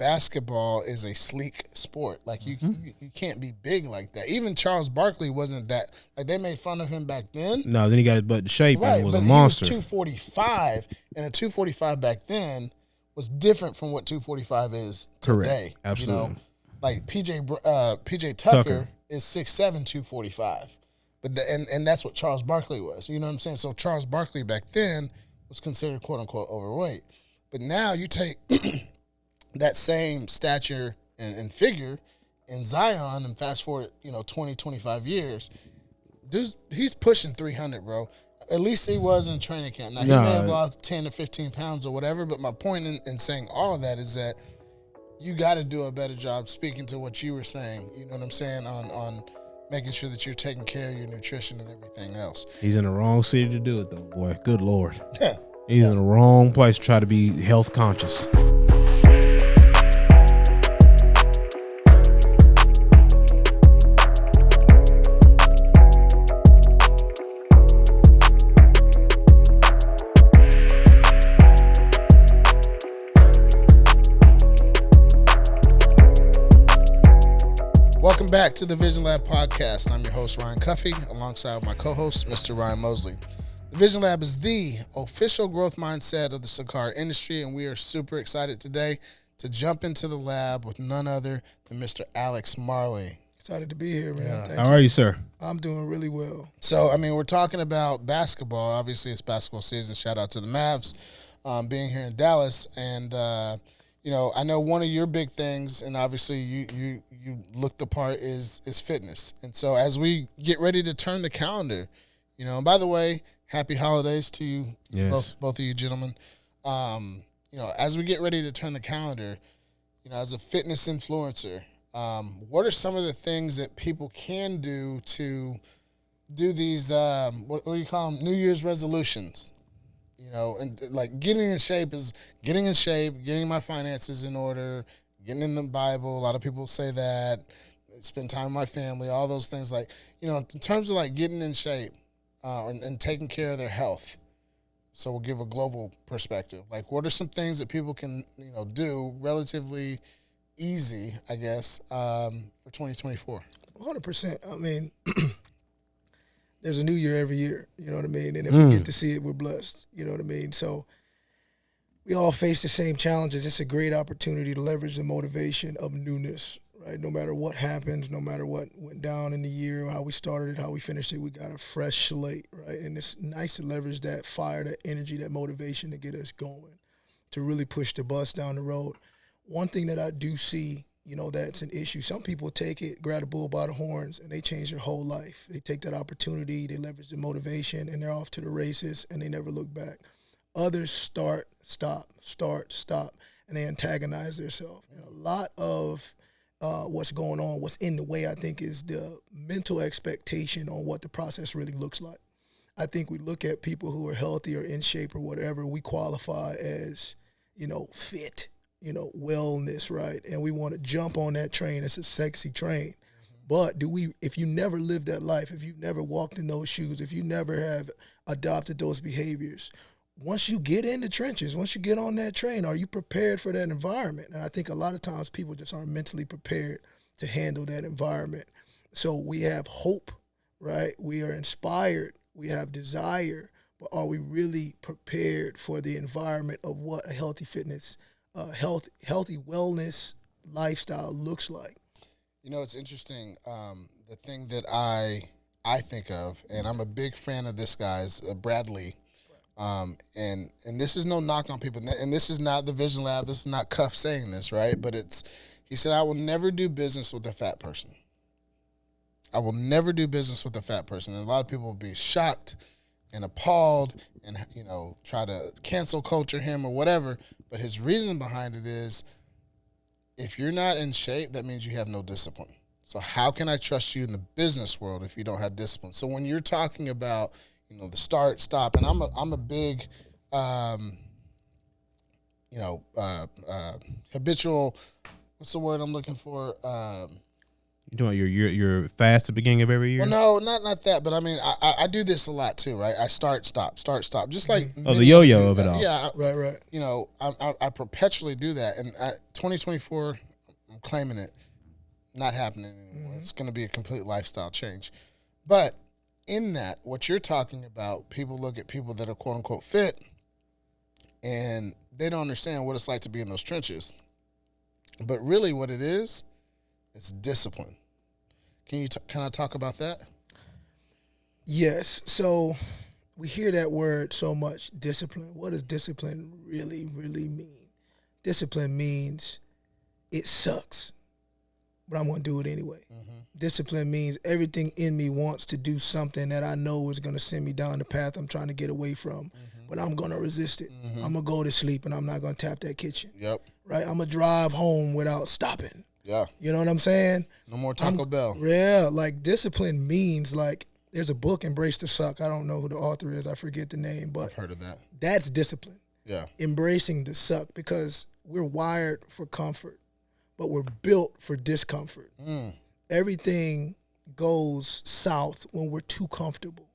basketball is a sleek sport. Like you can't be big like that. Even Charles Barkley wasn't that. Like they made fun of him back then. No, then he got his butt in shape Right, and was but a monster. he was 245, and a 245 back then was different from what 245 is today. Correct. Absolutely. You know, like PJ Tucker is 6'7", 245. But and that's what Charles Barkley was. You know what I'm saying? So Charles Barkley back then was considered quote unquote overweight. But now you take that same stature and figure in Zion and fast forward, 20, 25 years, he's pushing 300, bro. At least he was in training camp. Now, he may have lost 10 to 15 pounds or whatever, but my point in saying all of that is that you got to do a better job speaking to what you were saying, you know what I'm saying, on making sure that you're taking care of your nutrition and everything else. He's in the wrong city to do it, though, boy. Good Lord. Yeah. He's in the wrong place to try to be health conscious. Welcome back to the Vision Lab podcast. I'm your host, Ryan Cuffey, alongside my co-host, Mr. Ryan Mosley. The Vision Lab is the official growth mindset of the cigar industry, and we are super excited today to jump into the lab with none other than Mr. Alex Marley. Excited to be here, man. Yeah. How are you, sir? I'm doing really well. So, we're talking about basketball. Obviously, it's basketball season. Shout out to the Mavs being here in Dallas. And, I know one of your big things, and obviously you look the part, is fitness. And so as we get ready to turn the calendar, and by the way, happy holidays to you, yes. both of you gentlemen. As we get ready to turn the calendar, as a fitness influencer, what are some of the things that people can do to do these, what do you call them, New Year's resolutions? And like getting in shape is getting in shape, getting my finances in order, getting in the Bible. A lot of people say that, spend time with my family, all those things. Like, in terms of like getting in shape and taking care of their health. So we'll give a global perspective. Like, what are some things that people can, do relatively easy, I guess, for 2024? 100%. There's a new year every year, you know what I mean? And if we get to see it, we're blessed, you know what I mean? So we all face the same challenges. It's a great opportunity to leverage the motivation of newness, right? No matter what happens, no matter what went down in the year, how we started it, how we finished it, we got a fresh slate, right? And it's nice to leverage that fire, that energy, that motivation to get us going, to really push the bus down the road. One thing that I do see, that's an issue. Some people take it, grab a bull by the horns, and they change their whole life. They take that opportunity, they leverage the motivation, and they're off to the races, and they never look back. Others start, stop, and they antagonize themselves. And a lot of what's going on, what's in the way, I think, is the mental expectation on what the process really looks like. I think we look at people who are healthy or in shape or whatever, we qualify as, fit, wellness, right? And we want to jump on that train. It's a sexy train. But if you never lived that life, if you've never walked in those shoes, if you never have adopted those behaviors, once you get in the trenches, once you get on that train, are you prepared for that environment? And I think a lot of times people just aren't mentally prepared to handle that environment. So we have hope, right? We are inspired. We have desire. But are we really prepared for the environment of what a healthy fitness healthy wellness lifestyle looks like? It's interesting. The thing that I think of, and I'm a big fan of this guy's Bradley, and this is no knock on people, and this is not the Vision Lab. This is not Cuff saying this, right? But he said, I will never do business with a fat person. I will never do business with a fat person, and a lot of people will be shocked and appalled and, try to cancel culture him or whatever. But his reason behind it is, if you're not in shape, that means you have no discipline. So how can I trust you in the business world if you don't have discipline? So when you're talking about, the start, stop, and I'm a big, habitual, what's the word I'm looking for? You doing your fast at the beginning of every year? Well, no, not that, but I mean, I do this a lot too, right? I start, stop, just like the yo-yo of it all. Yeah, Right. You know, I perpetually do that, and 2024, I'm claiming it, not happening anymore. It's going to be a complete lifestyle change, but in that, what you're talking about, people look at people that are quote unquote fit, and they don't understand what it's like to be in those trenches. But really, what it is, it's discipline. Can I talk about that? Yes. So we hear that word so much, discipline. What does discipline really mean? Discipline means it sucks, but I'm going to do it anyway. Mm-hmm. Discipline means everything in me wants to do something that I know is going to send me down the path I'm trying to get away from, but I'm going to resist it. I'm going to go to sleep, and I'm not going to tap that kitchen. Yep. Right? I'm going to drive home without stopping. Yeah. You know what I'm saying? No more Taco Bell. Yeah, like discipline means like there's a book, Embrace the Suck. I don't know who the author is. I forget the name, but I've heard of that. That's discipline. Yeah. Embracing the suck, because we're wired for comfort, but we're built for discomfort. Everything goes south when we're too comfortable.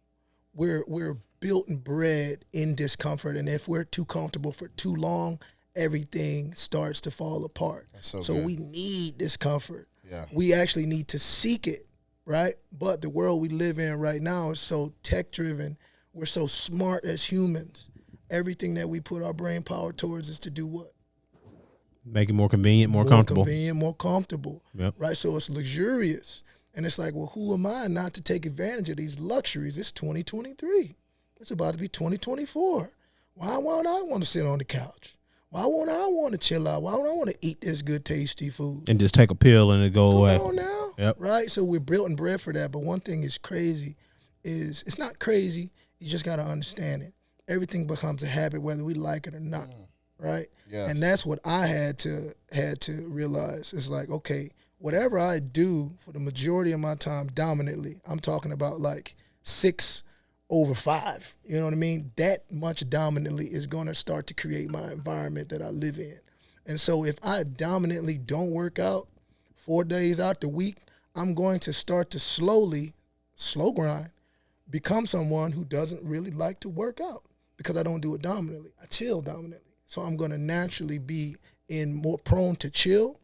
We're built and bred in discomfort, and if we're too comfortable for too long, everything starts to fall apart. So we need discomfort. Yeah. We actually need to seek it, right? But the world we live in right now is so tech-driven. We're so smart as humans. Everything that we put our brain power towards is to do what? Make it more convenient, more comfortable. More comfortable, yep. Right? So it's luxurious. And it's like, well, who am I not to take advantage of these luxuries? It's 2023. It's about to be 2024. Why won't I want to sit on the couch? Why won't I want to chill out? Why don't I want to eat this good, tasty food? And just take a pill and it go away. Come on now. Yep. Right? So we're built and bred for that. But one thing is crazy is it's not crazy. You just got to understand it. Everything becomes a habit whether we like it or not. Right? Yes. And that's what I had to realize. It's like, okay, whatever I do for the majority of my time dominantly, I'm talking about like 6 over 5. You know what I mean? That much dominantly is going to start to create my environment that I live in. And so if I dominantly don't work out 4 days out the week, I'm going to start to slow grind, become someone who doesn't really like to work out because I don't do it dominantly. I chill dominantly. So I'm going to naturally be more prone to chill,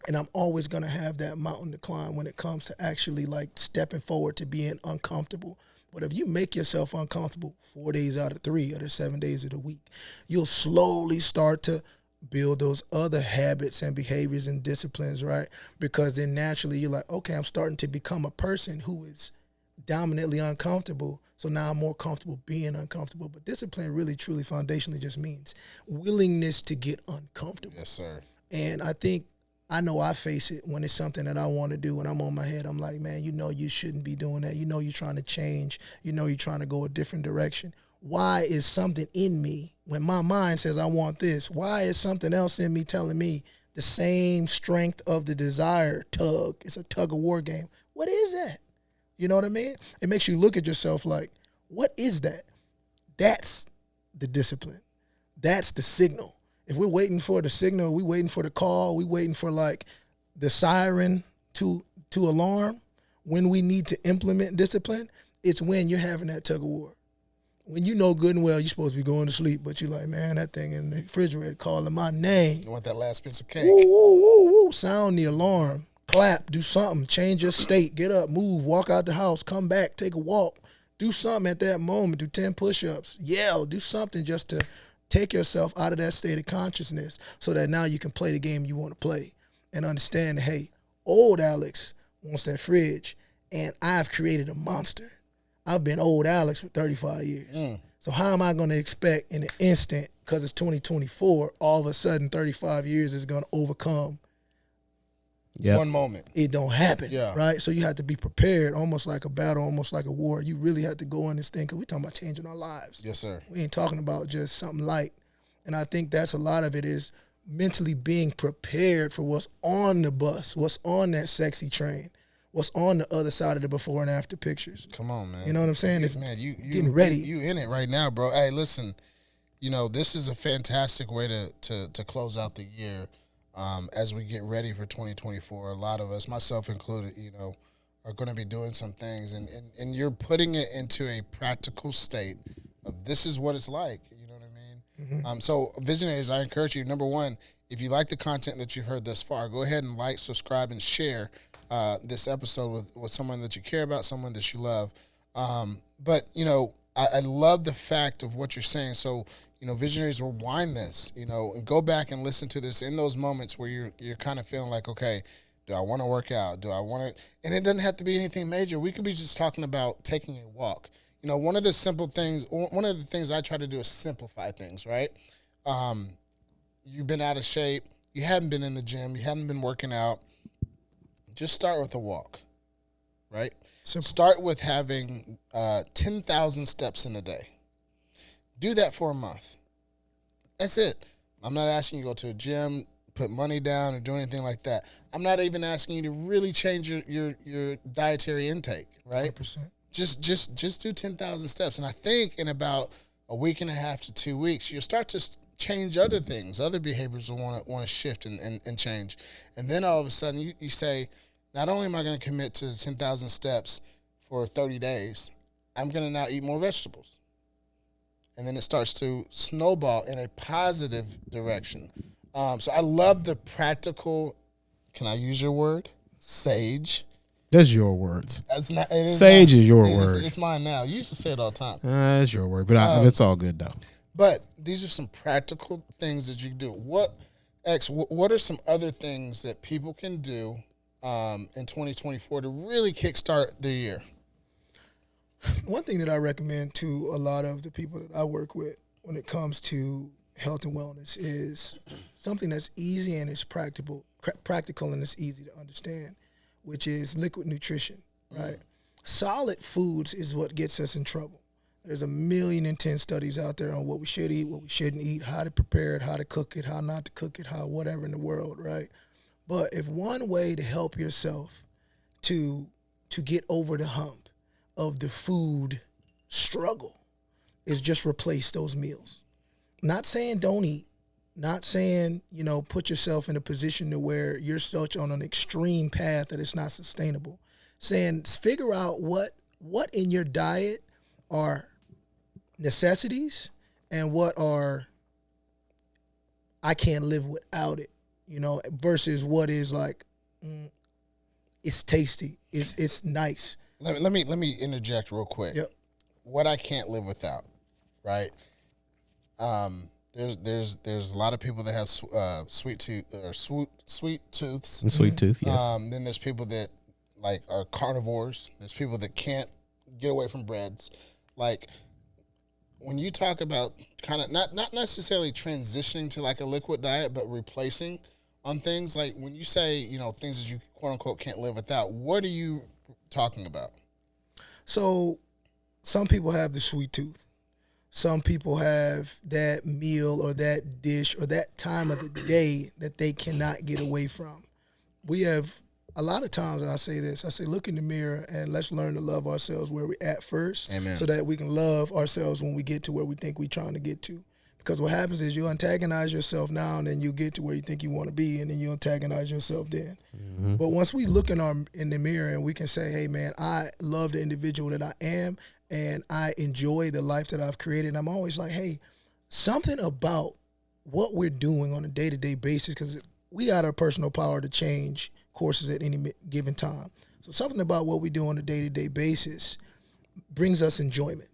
and I'm always going to have that mountain to climb when it comes to actually like stepping forward to being uncomfortable. But if you make yourself uncomfortable 4 days out of 3 or the 7 days of the week, you'll slowly start to build those other habits and behaviors and disciplines, right? Because then naturally you're like, okay, I'm starting to become a person who is dominantly uncomfortable. So now I'm more comfortable being uncomfortable. But discipline really, truly, foundationally just means willingness to get uncomfortable. Yes, sir. And I know I face it when it's something that I want to do and I'm on my head. I'm like, man, you know you shouldn't be doing that. You know you're trying to change. You know you're trying to go a different direction. Why is something in me, when my mind says I want this, why is something else in me telling me the same strength of the desire tug? It's a tug of war game. What is that? You know what I mean? It makes you look at yourself like, what is that? That's the discipline. That's the signal. If we're waiting for the signal, we waiting for the call, we waiting for like the siren to alarm, when we need to implement discipline, it's when you're having that tug of war. When you know good and well you're supposed to be going to sleep, but you're like, man, that thing in the refrigerator calling my name. You want that last piece of cake. Woo, woo, woo, woo. Sound the alarm. Clap, do something, change your state, get up, move, walk out the house, come back, take a walk. Do something at that moment, do 10 push-ups, yell, do something just to take yourself out of that state of consciousness so that now you can play the game you want to play and understand, hey, old Alex wants that fridge, and I've created a monster. I've been old Alex for 35 years. So how am I going to expect in an instant, because it's 2024, all of a sudden 35 years is going to overcome one moment? It don't happen, yeah. Right? So you have to be prepared, almost like a battle, almost like a war. You really have to go in this thing, because we're talking about changing our lives. Yes, sir. We ain't talking about just something light. And I think that's a lot of it is mentally being prepared for what's on the bus, what's on that sexy train, what's on the other side of the before and after pictures. Come on, man. You know what I'm saying? It's you getting ready. You in it right now, bro. Hey, listen, this is a fantastic way to close out the year. as we get ready for 2024. A lot of us, myself included, are going to be doing some things, and you're putting it into a practical state of this is what it's like. You know what I mean? Mm-hmm. So visionaries, I encourage you, number one, if you like the content that you've heard thus far, go ahead and like, subscribe, and share this episode with someone that you care about, someone that you love. But I love the fact of what you're saying. So, visionaries, rewind this, and go back and listen to this in those moments where you're kind of feeling like, okay, do I want to work out? Do I want to? And it doesn't have to be anything major. We could be just talking about taking a walk. One of the things I try to do is simplify things, right? You've been out of shape. You haven't been in the gym. You haven't been working out. Just start with a walk, right? Simple. Start with having 10,000 steps in a day. Do that for a month. That's it. I'm not asking you to go to a gym, put money down, or do anything like that. I'm not even asking you to really change your dietary intake, right? 100%. Just do 10,000 steps. And I think in about a week and a half to 2 weeks, you'll start to change other things. Other behaviors will want to shift and change. And then all of a sudden you say, not only am I going to commit to 10,000 steps for 30 days, I'm going to now eat more vegetables. And then it starts to snowball in a positive direction. So I love the practical, can I use your word? Sage. That's your words. That's not, it is Sage not, is your it word. It's mine now. You used to say it all the time. That's your word, but it's all good though. But these are some practical things that you can do. What are some other things that people can do in 2024 to really kickstart their year? One thing that I recommend to a lot of the people that I work with when it comes to health and wellness is something that's easy and it's practical and it's easy to understand, which is liquid nutrition, right? Solid foods is what gets us in trouble. There's 1,000,010 studies out there on what we should eat, what we shouldn't eat, how to prepare it, how to cook it, how not to cook it, how whatever in the world, right? But if one way to help yourself to get over the hump of the food struggle is just replace those meals. Not saying don't eat, not saying, put yourself in a position to where you're such on an extreme path that it's not sustainable. Saying figure out what in your diet are necessities and what are I can't live without it, versus what is like it's tasty, it's nice. Let me interject real quick. Yep. What I can't live without, right? There's a lot of people that have sweet tooths. And sweet tooth, yes. Then there's people that are carnivores. There's people that can't get away from breads. Like when you talk about kind of not necessarily transitioning to like a liquid diet, but replacing on things, like when you say things that you quote unquote can't live without, what are you talking about? So some people have the sweet tooth. Some people have that meal or that dish or that time of the day that they cannot get away from. We have a lot of times, and I say this, look in the mirror and let's learn to love ourselves where we're at first. Amen. So that we can love ourselves when we get to where we think we're trying to get to. Because what happens is you antagonize yourself now and then you get to where you think you want to be and then you antagonize yourself then. Mm-hmm. But once we look in the mirror and we can say, hey, man, I love the individual that I am and I enjoy the life that I've created. And I'm always like, hey, something about what we're doing on a day-to-day basis, because we got our personal power to change courses at any given time. So something about what we do on a day-to-day basis brings us enjoyment.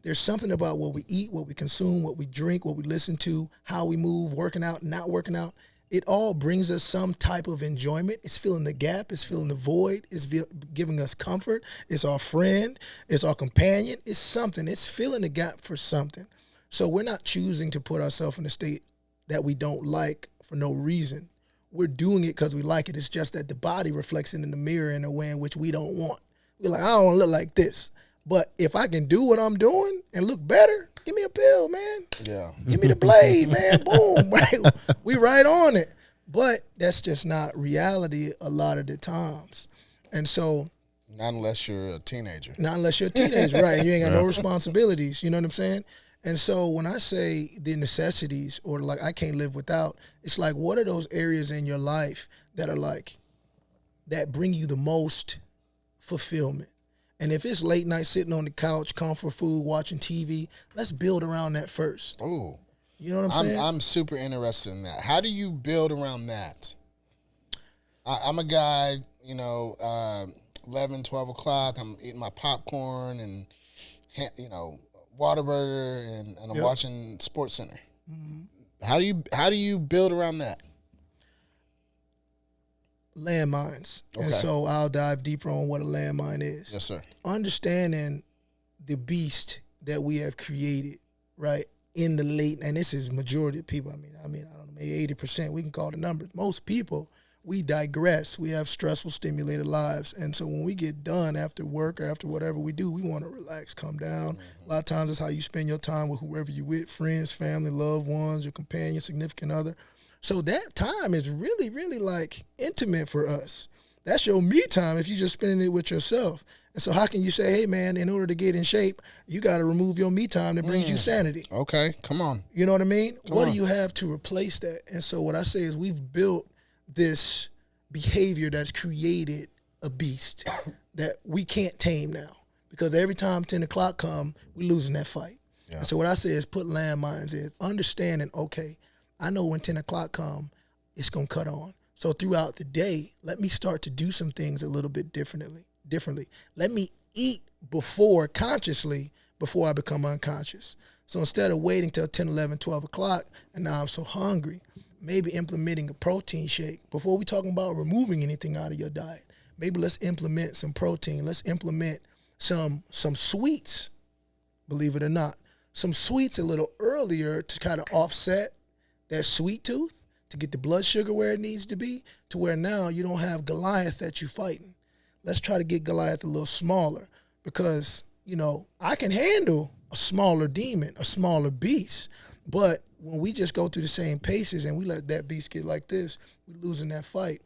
There's something about what we eat, what we consume, what we drink, what we listen to, how we move, working out, not working out. It all brings us some type of enjoyment. It's filling the gap. It's filling the void. It's giving us comfort. It's our friend. It's our companion. It's something. It's filling the gap for something. So we're not choosing to put ourselves in a state that we don't like for no reason. We're doing it because we like it. It's just that the body reflects it in the mirror in a way in which we don't want. We're like, I don't want to look like this. But if I can do what I'm doing and look better, give me a pill, man. Yeah. Give me the blade, man. Boom. Right? We right on it. But that's just not reality a lot of the times. And so. Not unless you're a teenager. Not unless you're a teenager, right? You ain't got no responsibilities. You know what I'm saying? And so when I say the necessities or like I can't live without, it's like what are those areas in your life that are like that bring you the most fulfillment? And if it's late night sitting on the couch, comfort food, watching TV, let's build around that first. Ooh. You know what I'm saying? I'm super interested in that. How do you build around that? I'm a guy, 11, 12 o'clock, I'm eating my popcorn and, Whataburger and I'm watching Sports Center. Mm-hmm. How do you build around that? Landmines. Okay. And so I'll dive deeper on what a landmine is. Yes, sir. Understanding the beast that we have created, right, in the late, and this is majority of people. I mean, I don't know, maybe 80%, we can call the numbers. Most people, we digress. We have stressful, stimulated lives. And so when we get done after work or after whatever we do, we want to relax, come down. Mm-hmm. A lot of times that's how you spend your time with whoever you're with, friends, family, loved ones, your companion, significant other. So that time is really, really like intimate for us. That's your me time if you're just spending it with yourself. And so how can you say, hey, man, in order to get in shape, you got to remove your me time that brings you sanity? Okay, come on. You know what I mean? What do you have to replace that? And so what I say is we've built this behavior that's created a beast that we can't tame now. Because every time 10 o'clock come, we're losing that fight. Yeah. And so what I say is put landmines in, understanding, okay, I know when 10 o'clock come, it's going to cut on. So throughout the day, let me start to do some things a little bit differently. Let me eat consciously before I become unconscious. So instead of waiting till 10, 11, 12 o'clock, and now I'm so hungry, maybe implementing a protein shake. Before we talking about removing anything out of your diet, maybe let's implement some protein. Let's implement some sweets, believe it or not. Some sweets a little earlier to kind of offset that sweet tooth, to get the blood sugar where it needs to be, to where now you don't have Goliath that you're fighting. Let's try to get Goliath a little smaller because, I can handle a smaller demon, a smaller beast. But when we just go through the same paces and we let that beast get like this, we're losing that fight.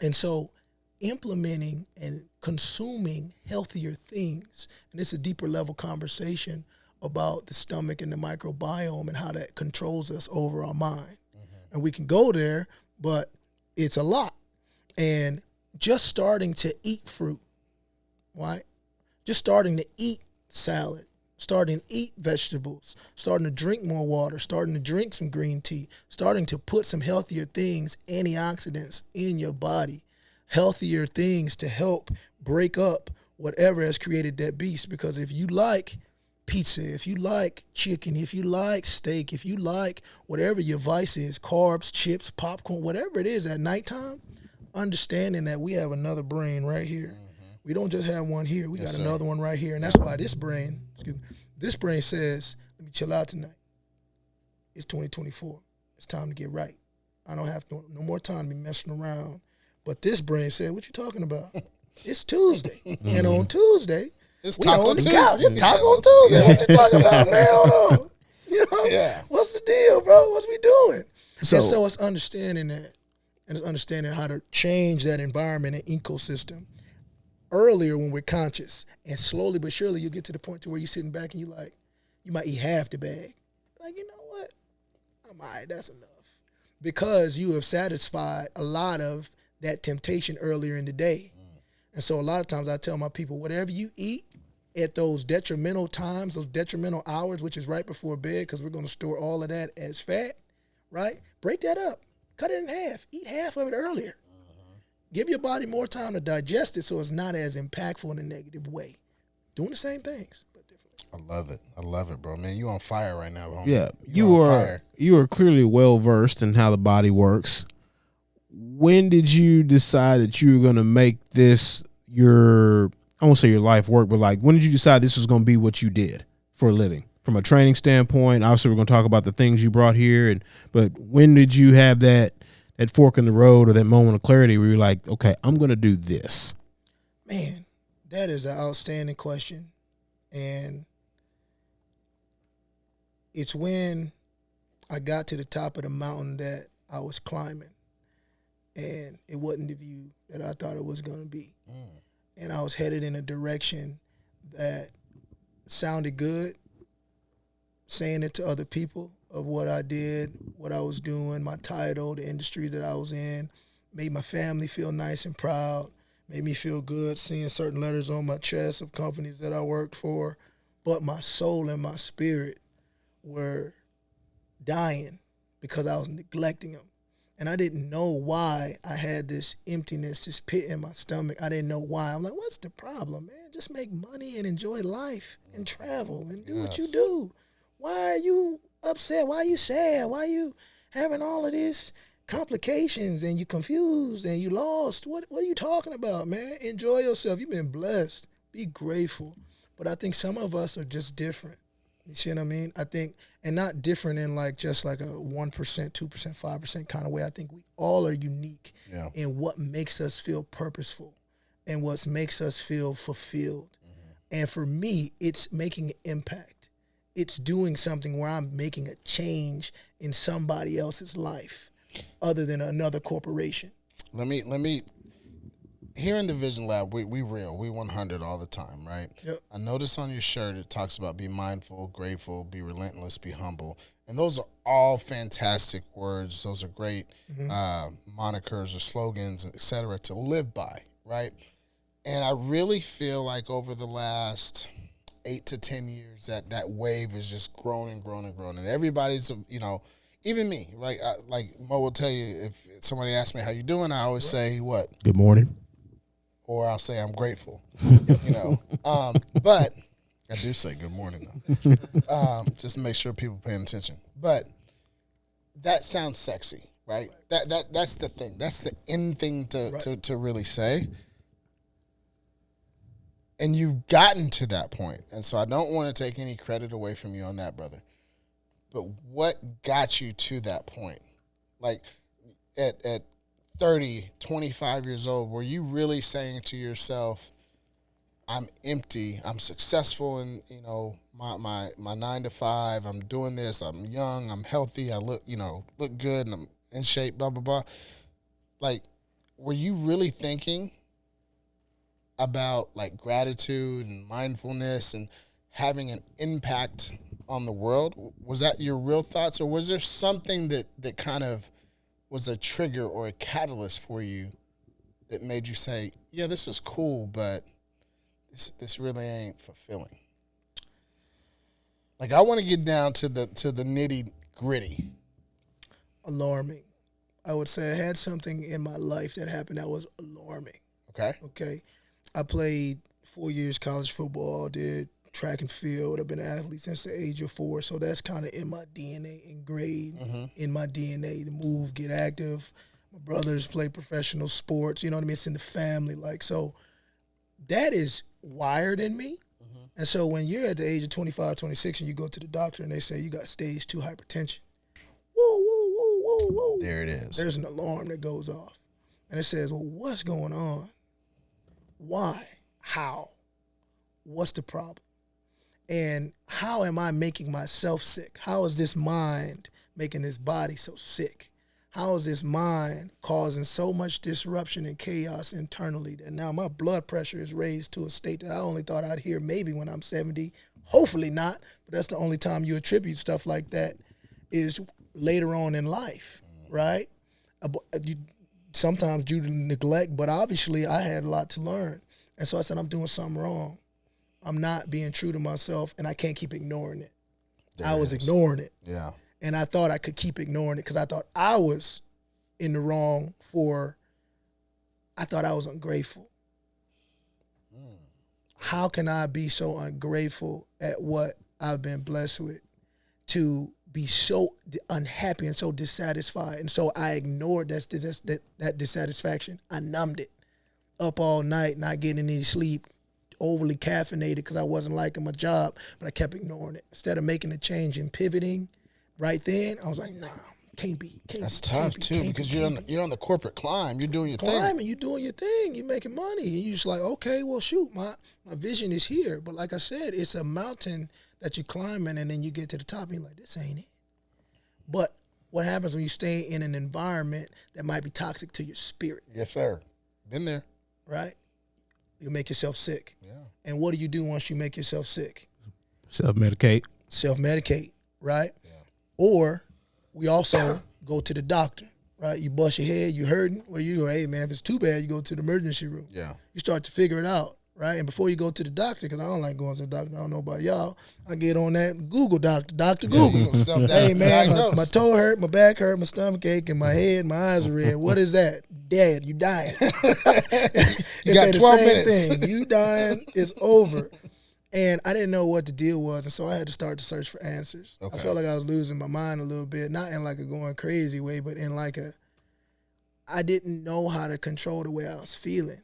And so implementing and consuming healthier things, and it's a deeper level conversation about the stomach and the microbiome and how that controls us over our mind. Mm-hmm. And we can go there, but it's a lot. And just starting to eat fruit, right? Just starting to eat salad, starting to eat vegetables, starting to drink more water, starting to drink some green tea, starting to put some healthier things, antioxidants in your body, healthier things to help break up whatever has created that beast. Because if you like pizza, if you like chicken, if you like steak, if you like whatever your vice is, carbs, chips, popcorn, whatever it is at nighttime, understanding that we have another brain right here. Mm-hmm. We don't just have one here. We got another one right here. And that's why this brain says, let me chill out tonight. It's 2024. It's time to get right. I don't have no more time to be messing around. But this brain said, what you talking about? It's Tuesday. Mm-hmm. And on Tuesday, it's we on the couch. It's Taco Tuesday. What you talking about, man? Hold on. Yeah. What's the deal, bro? What's we doing? So it's understanding that. And it's understanding how to change that environment and ecosystem earlier when we're conscious. And slowly but surely you'll get to the point to where you're sitting back and you might eat half the bag. Like, you know what? I'm all right, that's enough. Because you have satisfied a lot of that temptation earlier in the day. And so a lot of times I tell my people, whatever you eat at those detrimental times, those detrimental hours, which is right before bed, because we're going to store all of that as fat, right? Break that up. Cut it in half. Eat half of it earlier. Mm-hmm. Give your body more time to digest it so it's not as impactful in a negative way. Doing the same things, but differently. I love it, bro. Man, you on fire right now, homie. Yeah, you are clearly well versed in how the body works. When did you decide that you were going to make this I won't say your life work, but like, when did you decide this was going to be what you did for a living? From a training standpoint, obviously we're going to talk about the things you brought here, but when did you have that fork in the road or that moment of clarity where you're like, okay, I'm going to do this? Man, that is an outstanding question. And it's when I got to the top of the mountain that I was climbing, and it wasn't the view that I thought it was going to be. And I was headed in a direction that sounded good, saying it to other people of what I did, what I was doing, my title, the industry that I was in, made my family feel nice and proud, made me feel good seeing certain letters on my chest of companies that I worked for. But my soul and my spirit were dying because I was neglecting them. And I didn't know why I had this emptiness, this pit in my stomach. I didn't know why. I'm like, what's the problem, man? Just make money and enjoy life and travel and do what you do. Why are you upset? Why are you sad? Why are you having all of this complications and you confused and you lost? What are you talking about, man? Enjoy yourself. You've been blessed. Be grateful. But I think some of us are just different. You see what I mean? I think, and not different in like just like a 1%, 2%, 5% kind of way. I think we all are unique in what makes us feel purposeful and what makes us feel fulfilled. And for me, it's making an impact. It's doing something where I'm making a change in somebody else's life other than another corporation. Let me here in the Vision Lab, we real, we 100 all the time, right? Yep. I notice on your shirt it talks about be mindful, grateful, be relentless, be humble, and those are all fantastic words. Those are great monikers or slogans, etc. to live by, right? And I really feel like over the last 8 to 10 years that wave is just grown and grown and grown, and everybody's even me, right? Like Mo will tell you, if somebody asks me how you doing, I always say what? Good morning. Or I'll say I'm grateful, but I do say good morning though, just to make sure people paying attention. But that sounds sexy, right? That's the thing. That's the end thing to really say. And you've gotten to that point, and so I don't want to take any credit away from you on that, brother. But what got you to that point? Like at 30, 25 years old, were you really saying to yourself, I'm empty, I'm successful in, my 9 to 5, I'm doing this, I'm young, I'm healthy, I look good and I'm in shape, blah, blah, blah. Like, were you really thinking about like gratitude and mindfulness and having an impact on the world? Was that your real thoughts, or was there something that kind of was a trigger or a catalyst for you that made you say, yeah, this is cool, but this really ain't fulfilling? Like, I want to get down to the nitty gritty. Alarming. I would say I had something in my life that happened that was alarming. Okay. I played 4 years college football, did track and field. I've been an athlete since the age of 4, so that's kind of in my DNA, ingrained in my DNA to move, get active. My brothers play professional sports, you know what I mean? It's in the family, so that is wired in me. And so when you're at the age of 25, 26, and you go to the doctor and they say you got stage 2 hypertension, whoa, whoa, whoa, whoa, whoa. There it is. There's an alarm that goes off. And it says, well, what's going on? Why? How? What's the problem? And how am I making myself sick? How is this mind making this body so sick? How is this mind causing so much disruption and chaos internally that now my blood pressure is raised to a state that I only thought I'd hear maybe when I'm 70. Hopefully not, but that's the only time you attribute stuff like that is later on in life, right? Sometimes due to neglect, but obviously I had a lot to learn. And so I said, I'm doing something wrong. I'm not being true to myself, and I can't keep ignoring it. I was ignoring it. Yeah. And I thought I could keep ignoring it because I thought I was in the wrong I thought I was ungrateful. How can I be so ungrateful at what I've been blessed with to be so unhappy and so dissatisfied? And so I ignored that dissatisfaction. I numbed it. Up all night, not getting any sleep, overly caffeinated because I wasn't liking my job, but I kept ignoring it. Instead of making a change and pivoting right then, I was like, nah, can't be. That's tough too, because you're on the corporate climb. You're doing your thing. Climbing, you're doing your thing. You're making money. And you're just like, okay, well, shoot, my vision is here. But like I said, it's a mountain that you're climbing, and then you get to the top and you're like, this ain't it. But what happens when you stay in an environment that might be toxic to your spirit? Yes, sir. Been there. Right? You make yourself sick. Yeah. And what do you do once you make yourself sick? Self-medicate. Self-medicate. right? Yeah. Or we also go to the doctor, right? You bust your head, you hurting, well, you go, hey, man, if it's too bad, you go to the emergency room. Yeah. You start to figure it out, right? And before you go to the doctor, because I don't like going to the doctor, I don't know about y'all, I get on that Google Dr. Google. Hey, man, my toe hurt, my back hurt, my stomach ache, and my head, my eyes are red. What is that? Dad, you dying. You got 12 minutes. Thing. You dying, it's over. And I didn't know what the deal was, and so I had to start to search for answers. Okay. I felt like I was losing my mind a little bit, not in like a going crazy way, but in like I didn't know how to control the way I was feeling.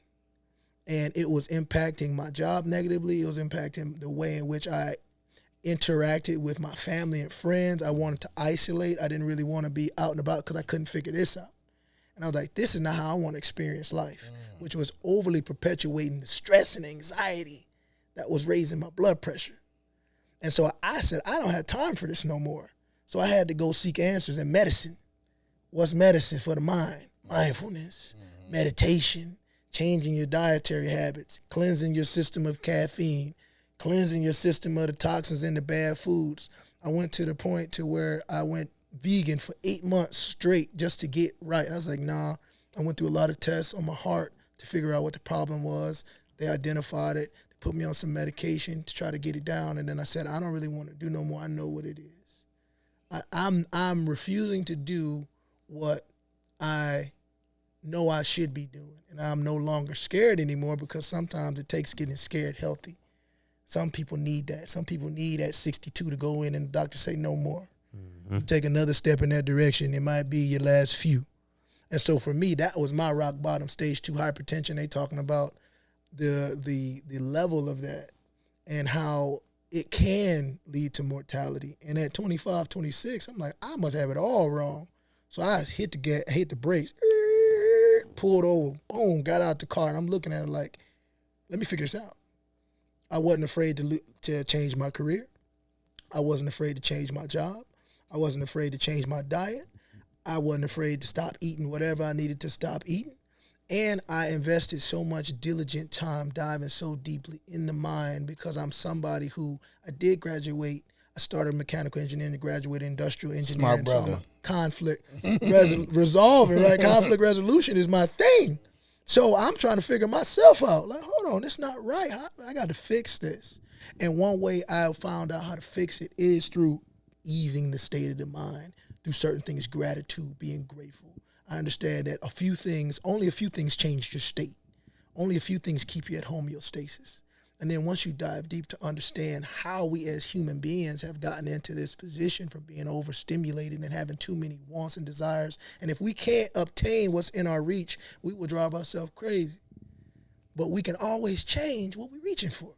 And it was impacting my job negatively. It was impacting the way in which I interacted with my family and friends. I wanted to isolate. I didn't really want to be out and about because I couldn't figure this out. And I was like, this is not how I want to experience life, which was overly perpetuating the stress and anxiety that was raising my blood pressure. And so I said, I don't have time for this no more. So I had to go seek answers in medicine. What's medicine for the mind? Mindfulness, meditation, changing your dietary habits, cleansing your system of caffeine, cleansing your system of the toxins and the bad foods. I went to the point to where I went vegan for 8 months straight just to get right. I was like, nah. I went through a lot of tests on my heart to figure out what the problem was. They identified it. Put me on some medication to try to get it down, and then I said, I don't really want to do no more. I know what it is. I'm refusing to do what I know I should be doing, and I'm no longer scared anymore because sometimes it takes getting scared healthy. Some people need that. Some people need at 62 to go in and the doctor say no more. You take another step in that direction, it might be your last few. And so for me, that was my rock bottom, stage 2 hypertension. They talking about the level of that and how it can lead to mortality. And at 25, 26, I'm like, I must have it all wrong. So I hit the brakes, pulled over, boom, got out the car, and I'm looking at it like, let me figure this out. I wasn't afraid to change my career. I wasn't afraid to change my job. I wasn't afraid to change my diet. I wasn't afraid to stop eating whatever I needed to stop eating. And I invested so much diligent time diving so deeply in the mind because I'm somebody who, I did graduate. I started mechanical engineering and graduated industrial engineering. Smart brother. So conflict resolving, right? Conflict resolution is my thing. So I'm trying to figure myself out. Like, hold on, it's not right. I got to fix this. And one way I found out how to fix it is through easing the state of the mind, through certain things, gratitude, being grateful. I understand that only a few things change your state. Only a few things keep you at homeostasis. And then once you dive deep to understand how we as human beings have gotten into this position from being overstimulated and having too many wants and desires, and if we can't obtain what's in our reach, we will drive ourselves crazy. But we can always change what we're reaching for.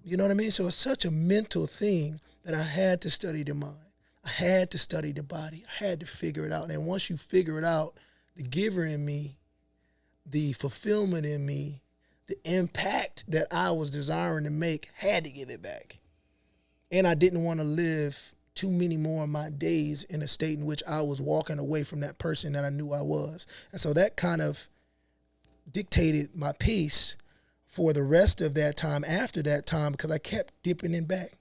You know what I mean? So it's such a mental thing that I had to study the mind. I had to study the body. I had to figure it out. And once you figure it out, the giver in me, the fulfillment in me, the impact that I was desiring to make had to give it back. And I didn't want to live too many more of my days in a state in which I was walking away from that person that I knew I was. And so that kind of dictated my pace for the rest of that time after that time because I kept dipping in back.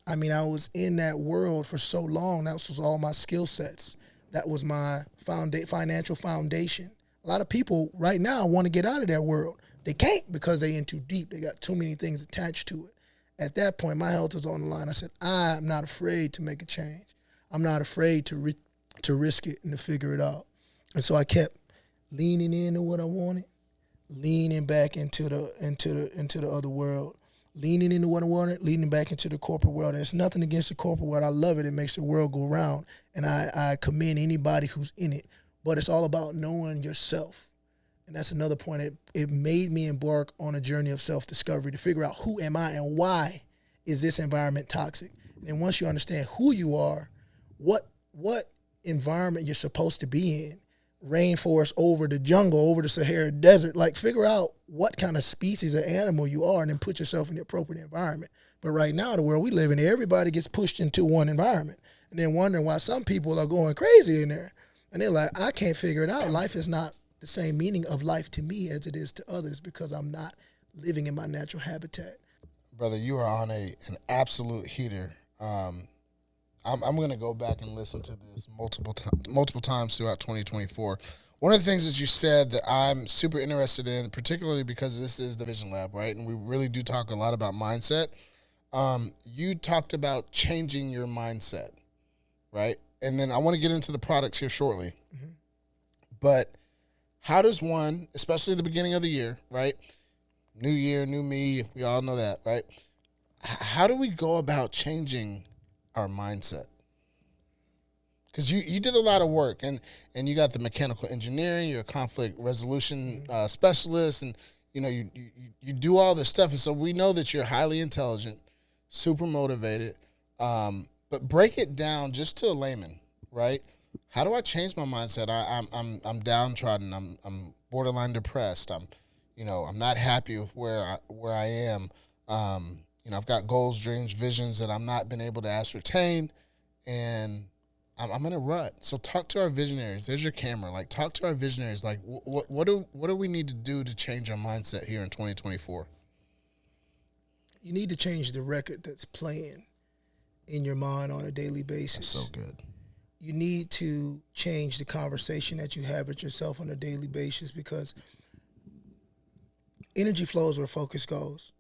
I mean, I was in that world for so long. That was all my skill sets. That was my financial foundation. A lot of people right now want to get out of that world. They can't because they're in too deep. They got too many things attached to it. At that point, my health was on the line. I said, I'm not afraid to make a change. I'm not afraid to risk it and to figure it out. And so I kept leaning into what I wanted, leaning back into the other world. Leaning into what I wanted, leaning back into the corporate world. And it's nothing against the corporate world. I love it. It makes the world go round. And I commend anybody who's in it. But it's all about knowing yourself. And that's another point. It made me embark on a journey of self-discovery to figure out who am I and why is this environment toxic. And once you understand who you are, what environment you're supposed to be in, rainforest over the jungle, over the Sahara Desert, like figure out what kind of species of animal you are and then put yourself in the appropriate environment. But right now, the world we live in, everybody gets pushed into one environment and then wondering why some people are going crazy in there. And they're like, I can't figure it out. Life is not the same meaning of life to me as it is to others because I'm not living in my natural habitat. Brother, you are on an absolute heater. I'm going to go back and listen to this multiple times throughout 2024. One of the things that you said that I'm super interested in, particularly because this is the Vision Lab, right? And we really do talk a lot about mindset. You talked about changing your mindset, right? And then I want to get into the products here shortly. Mm-hmm. But how does one, especially at the beginning of the year, right? New year, new me, we all know that, right? How do we go about changing our mindset? Because you did a lot of work, and you got the mechanical engineering, you're a conflict resolution specialist, and you do all this stuff. And so we know that you're highly intelligent, super motivated, but break it down just to a layman, right? How do I change my mindset? I'm downtrodden. I'm borderline depressed. I'm not happy with where I am. I've got goals, dreams, visions that I'm not been able to ascertain, and I'm in a rut. So talk to our visionaries. There's your camera. Like, talk to our visionaries. Like, what do we need to do to change our mindset here in 2024? You need to change the record that's playing in your mind on a daily basis. That's so good. You need to change the conversation that you have with yourself on a daily basis, because energy flows where focus goes.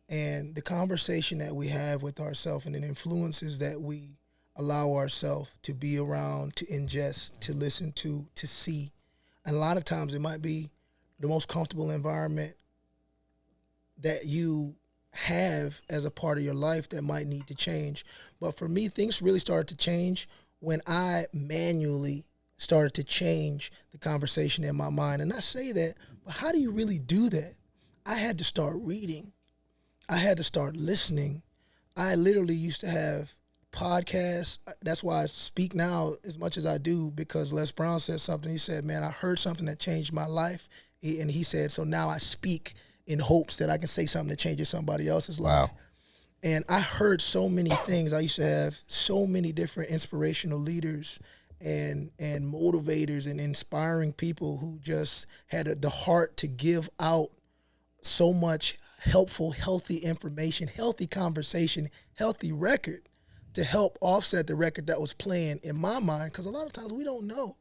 And the conversation that we have with ourselves and the influences that we allow ourselves to be around, to ingest, to listen to see. And a lot of times it might be the most comfortable environment that you have as a part of your life that might need to change. But for me, things really started to change when I manually started to change the conversation in my mind. And I say that, but how do you really do that? I had to start reading. I had to start listening. I literally used to have podcasts. That's why I speak now as much as I do, because Les Brown said something. He said, man, I heard something that changed my life. And he said, so now I speak in hopes that I can say something that changes somebody else's life. Wow. And I heard so many things. I used to have so many different inspirational leaders and motivators and inspiring people who just had the heart to give out so much helpful, healthy information, healthy conversation, healthy record to help offset the record that was playing in my mind. Because a lot of times we don't know.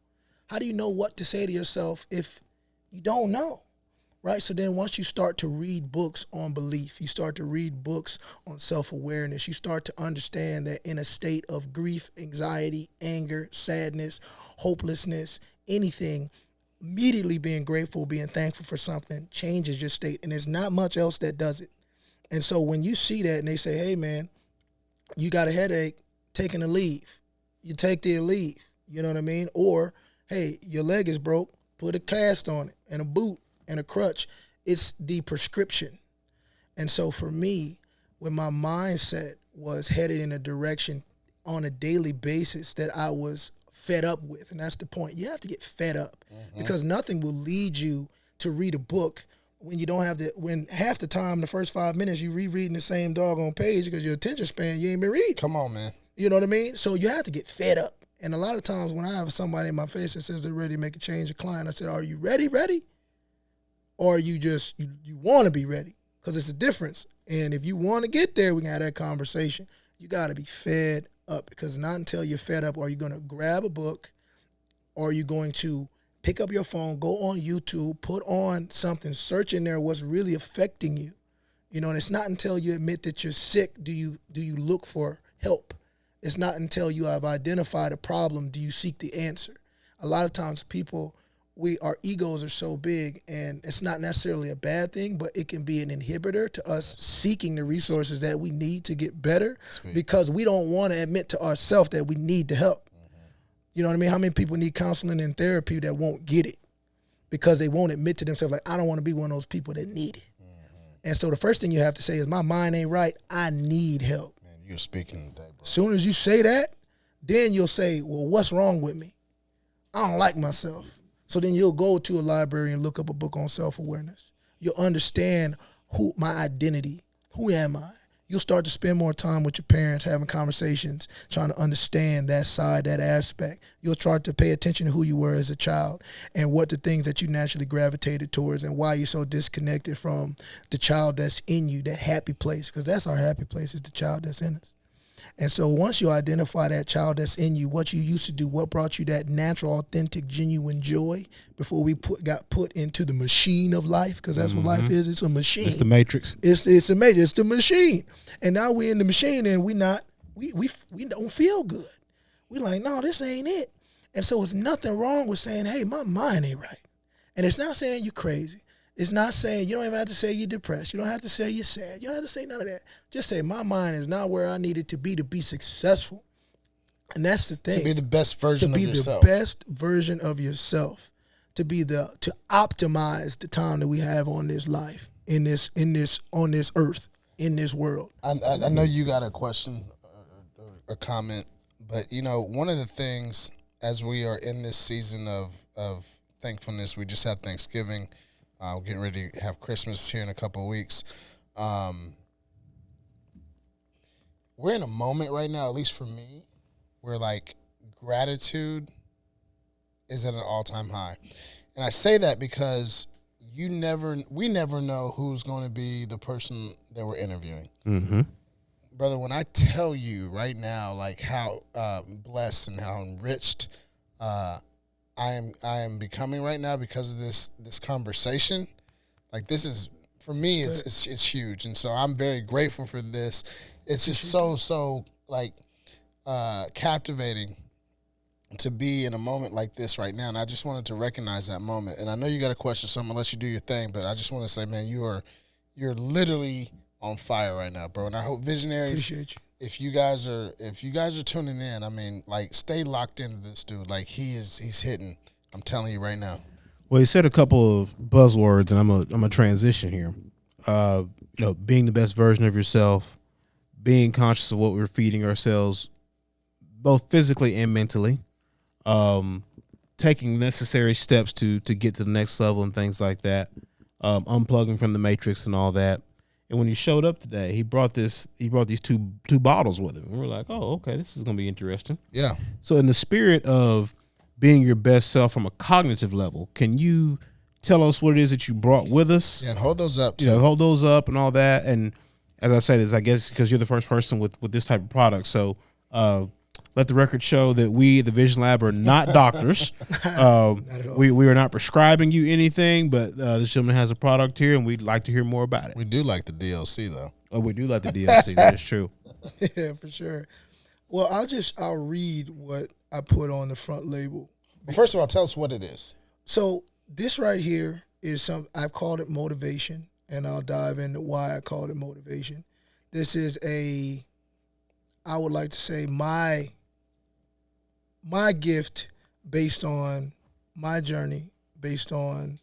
How do you know what to say to yourself if you don't know? Right? So then once you start to read books on belief, you start to read books on self-awareness, you start to understand that in a state of grief, anxiety, anger, sadness, hopelessness, anything, immediately being grateful, being thankful for something changes your state. And there's not much else that does it. And so when you see that and they say, hey, man, you got a headache, taking a leave, you take the leave, you know what I mean? Or, hey, your leg is broke, put a cast on it and a boot and a crutch. It's the prescription. And so for me, when my mindset was headed in a direction on a daily basis that I was fed up with, and that's the point. You have to get fed up, because nothing will lead you to read a book when you don't have when half the time, the first 5 minutes, you rereading the same doggone page because your attention span, you ain't been reading. Come on, man. You know what I mean? So you have to get fed up. And a lot of times when I have somebody in my face that says they're ready to make a change, a client, I said, are you ready? Or are you just, you want to be ready? Because it's a difference. And if you want to get there, we can have that conversation. You got to be fed up, because not until you're fed up are you going to grab a book, or are you going to pick up your phone, go on YouTube, put on something, search in there what's really affecting you. You know, and it's not until you admit that you're sick do you look for help. It's not until you have identified a problem do you seek the answer. A lot of times our egos are so big, and it's not necessarily a bad thing, but it can be an inhibitor to us seeking the resources that we need to get better. Sweet. Because we don't want to admit to ourselves that we need the help. You know what I mean? How many people need counseling and therapy that won't get it because they won't admit to themselves, like, I don't want to be one of those people that need it. And so the first thing you have to say is, my mind ain't right. I need help. Man, you're speaking today, bro. As soon as you say that, then you'll say, well, what's wrong with me? I don't like myself. So then you'll go to a library and look up a book on self-awareness. You'll understand my identity. Who am I? You'll start to spend more time with your parents, having conversations, trying to understand that side, that aspect. You'll start to pay attention to who you were as a child and what the things that you naturally gravitated towards and why you're so disconnected from the child that's in you, that happy place, because that's our happy place, is the child that's in us. And so once you identify that child that's in you, what you used to do, what brought you that natural, authentic, genuine joy before we got put into the machine of life, because that's what life is. It's a machine. It's the Matrix. It's amazing. It's the machine. And now we're in the machine and we don't feel good. We like, no, this ain't it. And so it's nothing wrong with saying, hey, my mind ain't right. And it's not saying you're crazy. It's not saying, you don't even have to say you're depressed. You don't have to say you're sad. You don't have to say none of that. Just say, my mind is not where I need it to be successful. And that's the thing. To be the best version of yourself. To be the best version of yourself. To optimize the time that we have on this life, on this earth, in this world. I know you got a question or comment, but one of the things as we are in this season of thankfulness, we just had Thanksgiving. We're getting ready to have Christmas here in a couple of weeks. We're in a moment right now, at least for me, where like gratitude is at an all-time high. And I say that because we never know who's going to be the person that we're interviewing. Mm-hmm. Brother, when I tell you right now, like how blessed and how enriched I am becoming right now because of this conversation, like this is, for me, it's huge. And so I'm very grateful for this. It's just so like captivating to be in a moment like this right now. And I just wanted to recognize that moment. And I know you got a question, so I'm gonna let you do your thing, but I just want to say, man, you're literally on fire right now, bro. And I hope visionaries, appreciate you. If you guys are tuning in, I mean, like, stay locked into this dude. Like, he's hitting. I'm telling you right now. Well, he said a couple of buzzwords, and I'm a transition here. Being the best version of yourself, being conscious of what we're feeding ourselves, both physically and mentally, taking necessary steps to get to the next level and things like that, unplugging from the matrix and all that. And when he showed up today, he brought these two bottles with him. And we're like, oh, okay, this is going to be interesting. Yeah. So in the spirit of being your best self from a cognitive level, can you tell us what it is that you brought with us? Yeah, and hold those up, too. Hold those up and all that. And as I say this, I guess because you're the first person with this type of product. So let the record show that we at the Vision Lab are not doctors. Not at all. We are not prescribing you anything, but this gentleman has a product here, and we'd like to hear more about it. We do like the DLC, though. Oh, we do like the DLC. That is true. Yeah, for sure. Well, I'll read what I put on the front label. Well, first of all, tell us what it is. So this right here is I've called it motivation, and I'll dive into why I called it motivation. This is I would like to say my gift based on my journey, based on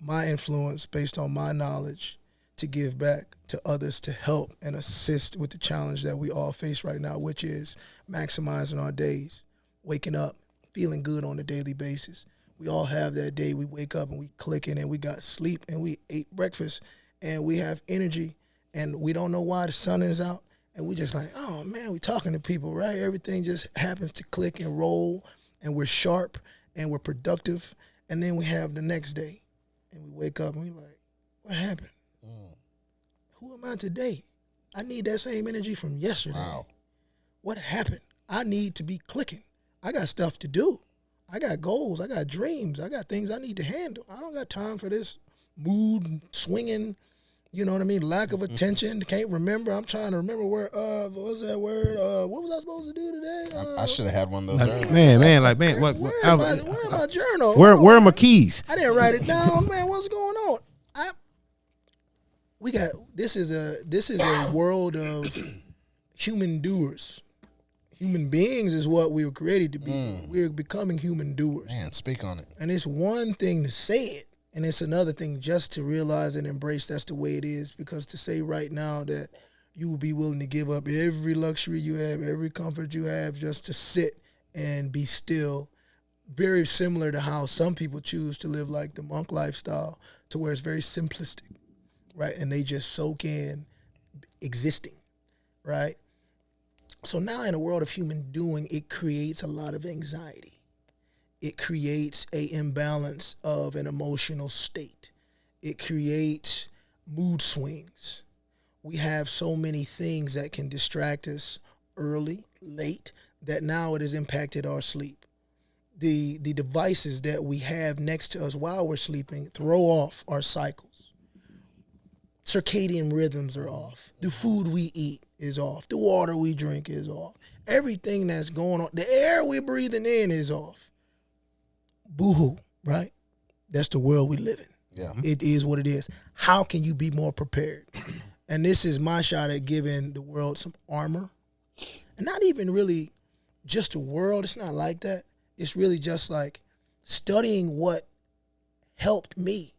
my influence, based on my knowledge, to give back to others, to help and assist with the challenge that we all face right now, which is maximizing our days, waking up, feeling good on a daily basis. We all have that day we wake up and we clicking and we got sleep and we ate breakfast and we have energy and we don't know why the sun is out. And we just like, oh, man, we talking to people, right? Everything just happens to click and roll, and we're sharp, and we're productive. And then we have the next day, and we wake up, and we like, what happened? Who am I today? I need that same energy from yesterday. Wow. What happened? I need to be clicking. I got stuff to do. I got goals. I got dreams. I got things I need to handle. I don't got time for this mood swinging. You know what I mean? Lack of attention. Can't remember. I'm trying to remember where, what was that word? What was I supposed to do today? I should have had one of those journals. Man, where's my journal? Where are my keys? I didn't write it down. Man, what's going on? This is a world of human doers. Human beings is what we were created to be. We're becoming human doers. Man, speak on it. And it's one thing to say it. And it's another thing just to realize and embrace that's the way it is. Because to say right now that you will be willing to give up every luxury you have, every comfort you have, just to sit and be still, very similar to how some people choose to live like the monk lifestyle, to where it's very simplistic, right? And they just soak in existing, right? So now in a world of human doing, it creates a lot of anxiety. It creates an imbalance of an emotional state. It creates mood swings. We have so many things that can distract us early, late, that now it has impacted our sleep. The devices that we have next to us while we're sleeping throw off our cycles. Circadian rhythms are off. The food we eat is off. The water we drink is off. Everything that's going on, the air we're breathing in is off. Boo-hoo, right? That's the world we live in. Yeah. It is what it is. How can you be more prepared? And this is my shot at giving the world some armor. And not even really just the world. It's not like that. It's really just like studying what helped me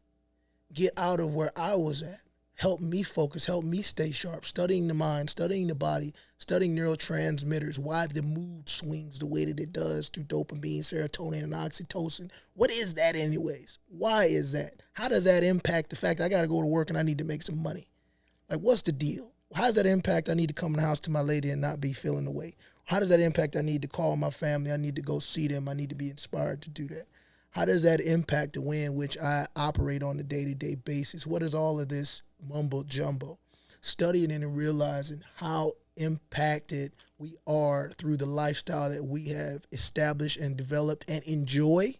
get out of where I was at, helped me focus, helped me stay sharp, studying the mind, studying the body, studying neurotransmitters, why the mood swings the way that it does through dopamine, serotonin, and oxytocin. What is that anyways? Why is that? How does that impact the fact that I got to go to work and I need to make some money? Like, what's the deal? How does that impact I need to come in the house to my lady and not be feeling the way? How does that impact I need to call my family? I need to go see them. I need to be inspired to do that. How does that impact the way in which I operate on a day-to-day basis? What is all of this mumbo jumbo? Studying and realizing how impacted we are through the lifestyle that we have established and developed and enjoy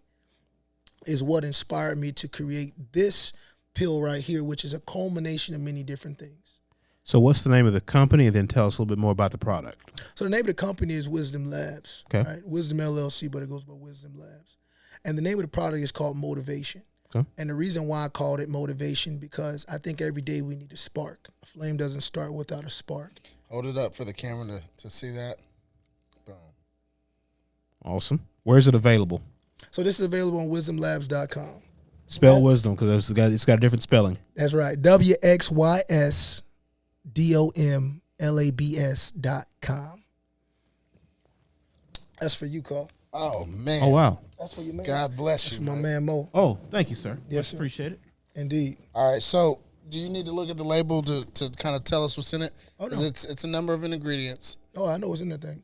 is what inspired me to create this pill right here, which is a culmination of many different things. So what's the name of the company? And then tell us a little bit more about the product. So the name of the company is Wisdom Labs. Okay. Right? Wisdom LLC, but it goes by Wisdom Labs. And the name of the product is called Motivation. Okay. And the reason why I called it Motivation, because I think every day we need a spark. A flame doesn't start without a spark. Hold it up for the camera to see that. Boom. Awesome. Where's it available? So this is available on wisdomlabs.com. Spell wisdom, because it's got a different spelling. That's right. WXYSDOMLABS.com. That's for you, Carl. Oh, man. Oh, wow. That's for you, man. God bless That's you, for my man Mo. Oh, thank you, sir. Yes, sir. Appreciate it. Indeed. All right, so do you need to look at the label to kind of tell us what's in it? Oh, no. 'Cause it's a number of ingredients. Oh, I know what's in that thing.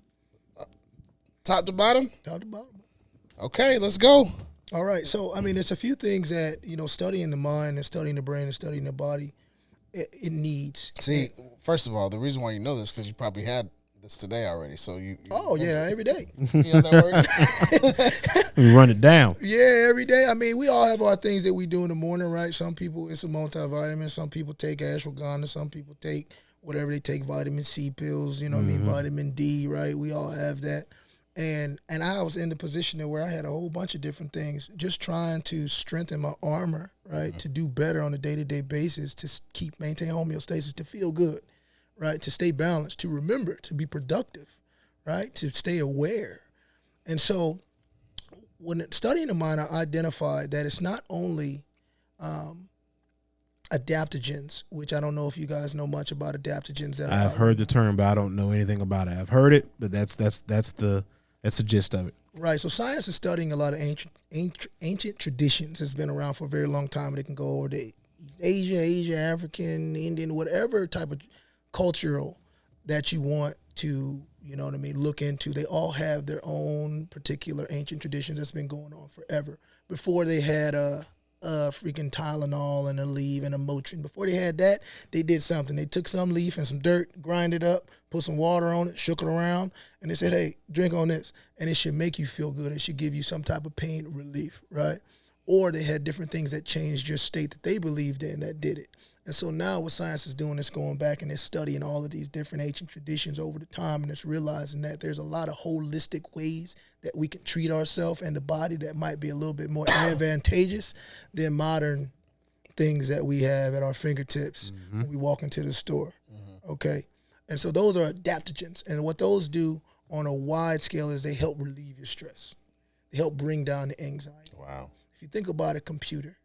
Top to bottom? Top to bottom. Okay, let's go. All right. So, I mean, there's a few things that, studying the mind and studying the brain and studying the body, it needs. See, first of all, the reason why you know this because you probably had this today already. So you Oh, yeah, every day. you know that word? We run it down. Yeah, every day. I mean, we all have our things that we do in the morning, right? Some people, it's a multivitamin. Some people take ashwagandha. Some people take whatever they take, vitamin C pills, what I mean, vitamin D, right? We all have that. And I was in the position where I had a whole bunch of different things, just trying to strengthen my armor, right, to do better on a day-to-day basis, to maintain homeostasis, to feel good, right, to stay balanced, to remember, to be productive, right, to stay aware. And so when studying the mind, I identified that it's not only adaptogens, which I don't know if you guys know much about adaptogens. That I've heard the term, but I don't know anything about it. I've heard it, but that's the gist of it. Right. So science is studying a lot of ancient traditions. It's been around for a very long time. It can go over to Asia, African, Indian, whatever type of cultural that you want to, look into. They all have their own particular ancient traditions that's been going on forever. Before they had a freaking Tylenol and a leaf and a Motrin. Before they had that, they did something. They took some leaf and some dirt, grind it up, put some water on it, shook it around, and they said, hey, drink on this. And it should make you feel good. It should give you some type of pain relief, right? Or they had different things that changed your state that they believed in that did it. And so now what science is doing is going back and it's studying all of these different ancient traditions over the time, and it's realizing that there's a lot of holistic ways that we can treat ourselves and the body that might be a little bit more advantageous than modern things that we have at our fingertips when we walk into the store, okay? And so those are adaptogens, and what those do on a wide scale is they help relieve your stress. They help bring down the anxiety. Wow. If you think about a computer,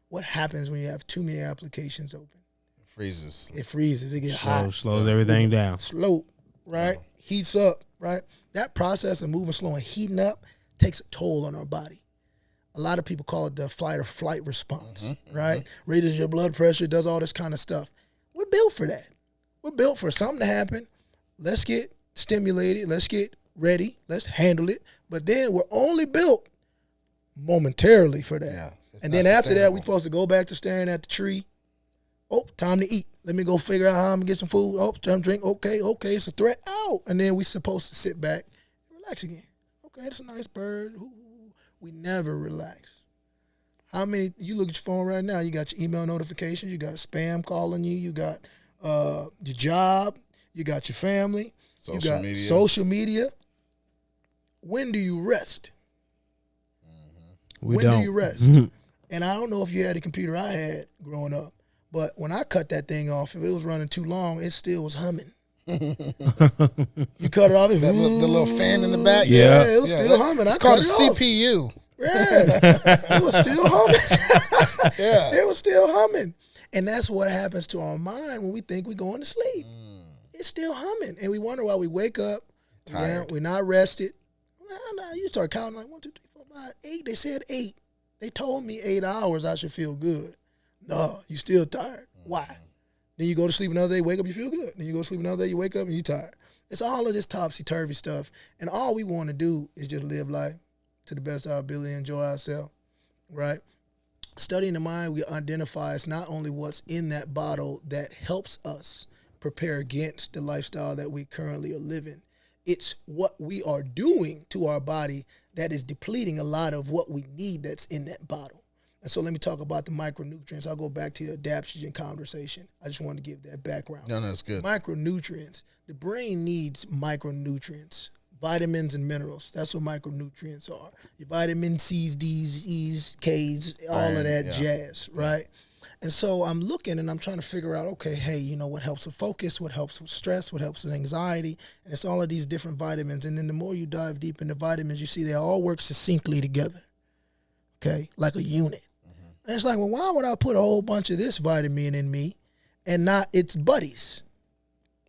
what happens when you have too many applications open? It freezes. It freezes. It gets hot. Slows everything down. Slow, right? Heats up, right? That process of moving slow and heating up takes a toll on our body. A lot of people call it the fight or flight response, right? Raises your blood pressure, does all this kind of stuff. We're built for that. We're built for something to happen. Let's get stimulated. Let's get ready. Let's handle it. But then we're only built momentarily for that. Yeah. And then after that, we're supposed to go back to staring at the tree. Oh, time to eat. Let me go figure out how I'm gonna get some food. Oh, time to drink. Okay, it's a threat. Out. And then we supposed to sit back and relax again. Okay, that's a nice bird. Ooh. We never relax. How many, you look at your phone right now, you got your email notifications, you got spam calling you, you got your job, you got your family, you got social media. When do you rest? When do you rest? And I don't know if you had a computer I had growing up, but when I cut that thing off, if it was running too long, it still was humming. You cut it off, the little fan in the back. Yeah, it was still humming. It's called a CPU. Yeah, it was still humming. Yeah, it was still humming, and that's what happens to our mind when we think we're going to sleep. It's still humming, and we wonder why we wake up. Tired. We're not rested. No, you start counting like 1, 2, 3, 4, 5, 8. They said 8. They told me 8 hours I should feel good. No, you still tired. Why? Then you go to sleep another day, wake up, you feel good. Then you go to sleep another day, you wake up, and you're tired. It's all of this topsy-turvy stuff. And all we want to do is just live life to the best of our ability, enjoy ourselves, right? Studying the mind, we identify it's not only what's in that bottle that helps us prepare against the lifestyle that we currently are living. It's what we are doing to our body that is depleting a lot of what we need that's in that bottle. And so let me talk about the micronutrients. I'll go back to the adaptogen conversation. I just want to give that background. No, that's good. Micronutrients. The brain needs micronutrients, vitamins and minerals. That's what micronutrients are. Your vitamin C's, D's, E's, K's, all of that jazz, right? And so I'm looking and I'm trying to figure out, okay, hey, you know, what helps with focus, what helps with stress, what helps with anxiety, and it's all of these different vitamins. And then the more you dive deep into vitamins, you see they all work succinctly together, okay, like a unit. And it's like, well, why would I put a whole bunch of this vitamin in me and not its buddies?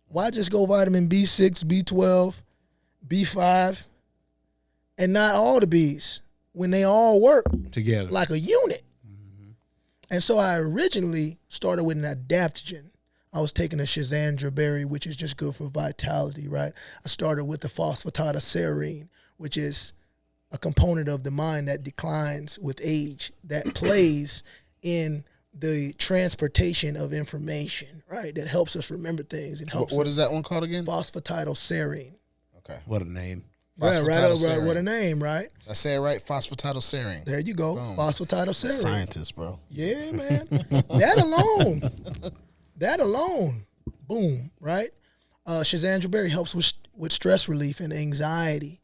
Why just go vitamin B6, B12, B5, and not all the Bs when they all work together like a unit? And so I originally started with an adaptogen. I was taking a schizandra berry, which is just good for vitality, right? I started with the phosphatidylserine, which is a component of the mind that declines with age, that plays in the transportation of information, right? That helps us remember things. It helps. What is that one called again? Phosphatidylserine. Okay. What a name. Yeah, right. What a name, right? I say it right. Phosphatidylserine. There you go. Boom. Phosphatidylserine. Scientist, bro. Yeah, man. That alone, boom, right? Schizandra berry helps with stress relief and anxiety,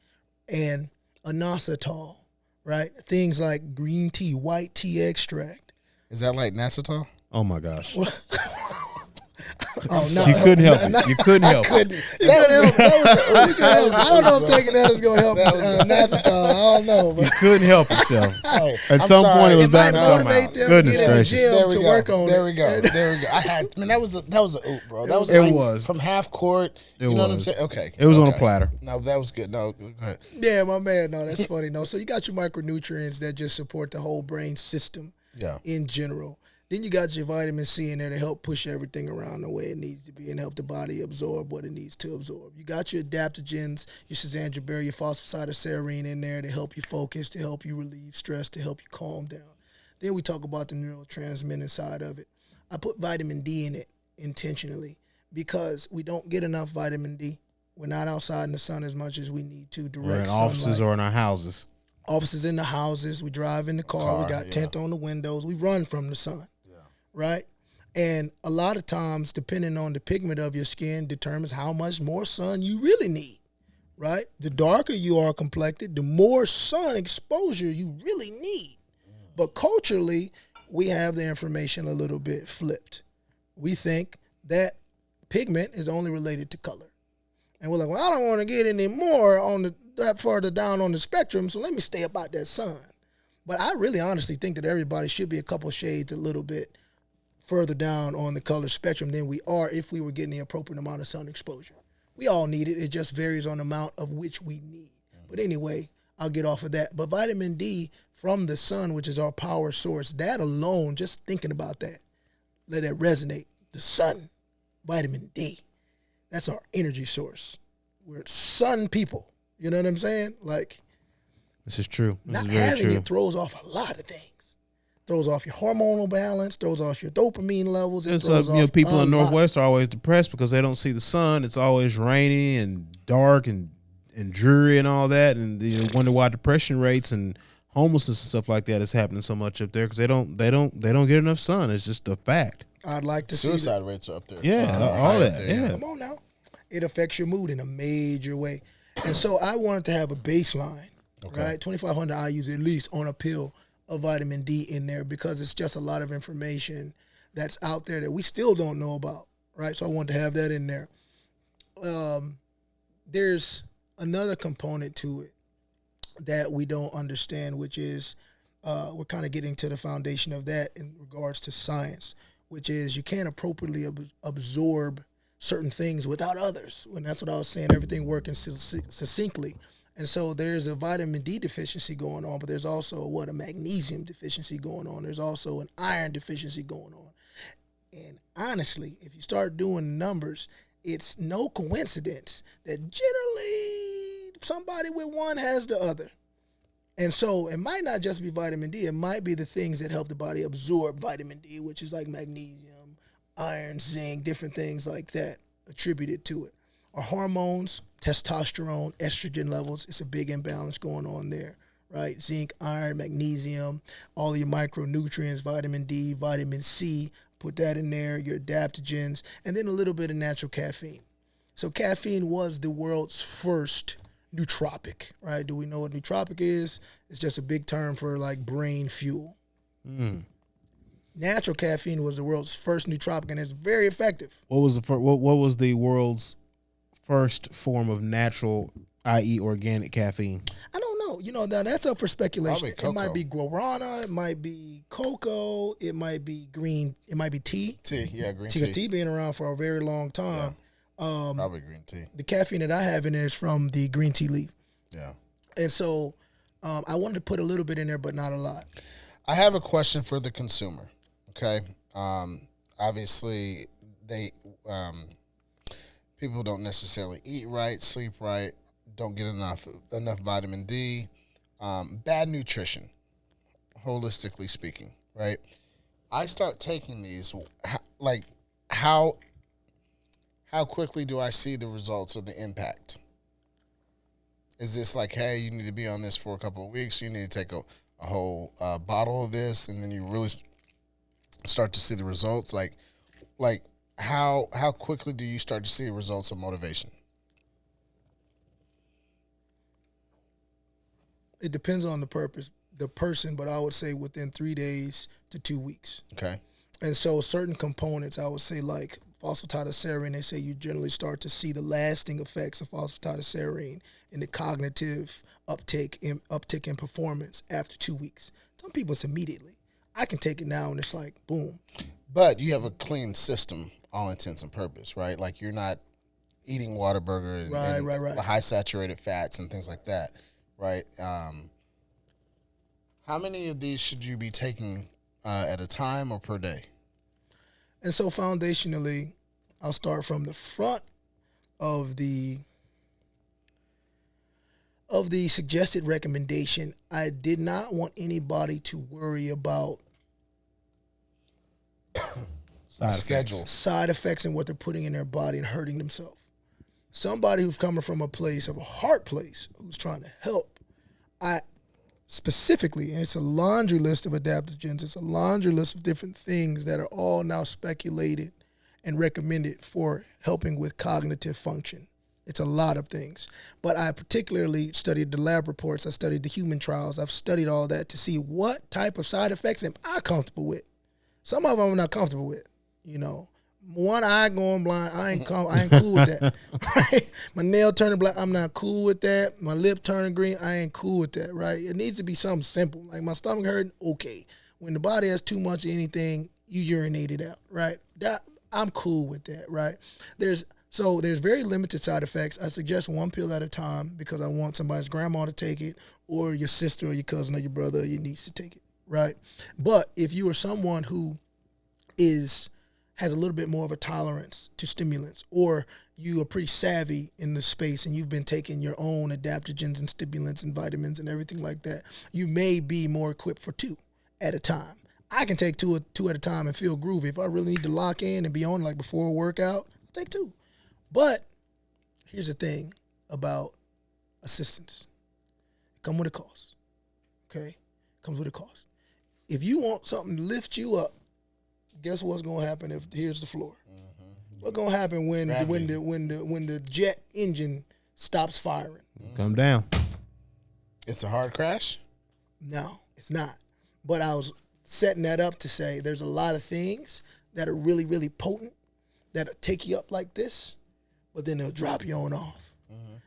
and inositol, right? Things like green tea, white tea extract. Is that like Nasitol? Oh my gosh. Oh, no. You couldn't help it. You couldn't help it. I don't know if taking that is going to help Nasitol. I don't know. But. You couldn't help yourself. Hey, At some point, it was bound to come out. Goodness gracious. There we go. There we go. I had. Man, that was a oop, bro. That was. It like was from half court. You know what I'm saying? Okay. It was on a platter. No, that was good. No, go ahead. Yeah, my man. No, that's funny. No, so you got your micronutrients that just support the whole brain system. Yeah. In general. Then you got your vitamin C in there to help push everything around the way it needs to be and help the body absorb what it needs to absorb. You got your adaptogens, your schizandra berry, your phosphatidylserine in there to help you focus, to help you relieve stress, to help you calm down. Then we talk about the neurotransmitter side of it. I put vitamin D in it intentionally because we don't get enough vitamin D. We're not outside in the sun as much as we need to. We're in offices or in our houses. Offices in the houses. We drive in the car. We got tent on the windows. We run from the sun. Right? And a lot of times, depending on the pigment of your skin, determines how much more sun you really need. Right? The darker you are complected, the more sun exposure you really need. But culturally, we have the information a little bit flipped. We think that pigment is only related to color. And we're like, well, I don't want to get any more on that further down on the spectrum, so let me stay about that sun. But I really honestly think that everybody should be a couple shades a little bit further down on the color spectrum than we are if we were getting the appropriate amount of sun exposure. We all need it. It just varies on the amount of which we need. But anyway, I'll get off of that. But vitamin D from the sun, which is our power source, that alone, just thinking about that, let that resonate. The sun, vitamin D, that's our energy source. We're sun people. You know what I'm saying? Like, this is true. Not having it throws off a lot of things. throws off your hormonal balance, throws off your dopamine levels. It And so, throws off people a in the lot. Northwest are always depressed because they don't see the sun. It's always rainy and dark and dreary and all that, and they wonder why depression rates and homelessness and stuff like that is happening so much up there because they don't get enough sun. It's just a fact. I'd like to see Suicide rates are up there. Yeah, all high up that. there, Yeah. Come on now. It affects your mood in a major way. And so I wanted to have a baseline, right? 2,500 IUs at least on a pill of vitamin D in there because it's just a lot of information that's out there that we still don't know about, right? So I wanted to have that in there. There's another component to it that we don't understand, which is we're kind of getting to the foundation of that in regards to science, which is you can't appropriately absorb certain things without others. And that's what I was saying, everything working succinctly. And so there's a vitamin D deficiency going on, but there's also a magnesium deficiency going on. There's also an iron deficiency going on. And honestly, if you start doing numbers, it's no coincidence that generally somebody with one has the other. And so it might not just be vitamin D. It might be the things that help the body absorb vitamin D, which is like magnesium, iron, zinc, different things like that attributed to it. Our hormones, testosterone, estrogen levels, it's a big imbalance going on there, right? Zinc, iron, magnesium, all your micronutrients, vitamin D, vitamin C, put that in there, your adaptogens, and then a little bit of natural caffeine. So caffeine was the world's first nootropic, right? Do we know what nootropic is? It's just a big term for like brain fuel. Natural caffeine was the world's first nootropic, and it's very effective. What was what was the world's first form of natural, i.e., organic caffeine? I don't know. Now that's up for speculation. Probably It might cocoa. be guarana. It might be cocoa. It might be green. It might be tea. Tea, yeah, green Tea, tea. tea being around for a very long time. Probably green tea. The caffeine that I have in there is from the green tea leaf. Yeah. And so I wanted to put a little bit in there, but not a lot. I have a question for the consumer. Okay. Obviously, people don't necessarily eat right, sleep right, don't get enough vitamin D, bad nutrition, holistically speaking, right? I start taking these, like how quickly do I see the results or the impact? Is this like, hey, you need to be on this for a couple of weeks, you need to take a whole bottle of this, and then you really start to see the results? Like how quickly do you start to see the results of motivation? It depends on the person, but I would say within 3 days to 2 weeks. Okay. And so certain components, I would say like phosphatidylserine, they say you generally start to see the lasting effects of phosphatidylserine in the cognitive uptick in performance after 2 weeks. Some people it's immediately. I can take it now and it's like, boom. But you have a clean system, all intents and purpose, right? Like you're not eating Whataburger and Right. high saturated fats and things like that, right? How many of these should you be taking at a time or per day? And so foundationally, I'll start from the front of the suggested recommendation. I did not want anybody to worry about side effects and what they're putting in their body and hurting themselves. Somebody who's coming from a place of a heart place, who's trying to help, I specifically, and it's a laundry list of adaptogens, it's a laundry list of different things that are all now speculated and recommended for helping with cognitive function. It's a lot of things. But I particularly studied the lab reports. I studied the human trials. I've studied all that to see what type of side effects am I comfortable with. Some of them I'm not comfortable with. One eye going blind, I ain't cool with that. Right? My nail turning black, I'm not cool with that. My lip turning green, I ain't cool with that, right? It needs to be something simple. Like my stomach hurting, okay. When the body has too much of anything, you urinate it out, right? I'm cool with that, right? There's very limited side effects. I suggest one pill at a time because I want somebody's grandma to take it, or your sister or your cousin or your brother or your niece to take it, right? But if you are someone who has a little bit more of a tolerance to stimulants, or you are pretty savvy in the space and you've been taking your own adaptogens and stimulants and vitamins and everything like that, you may be more equipped for 2 at a time. I can take two at a time and feel groovy. If I really need to lock in and be on like before a workout, I'll take 2. But here's the thing about assistance. It comes with a cost. Okay? It comes with a cost. If you want something to lift you up, guess what's gonna happen if here's the floor? What's gonna happen when the jet engine stops firing? Come down. It's a hard crash? No, it's not. But I was setting that up to say there's a lot of things that are really, really potent that'll take you up like this, but then they'll drop you on off.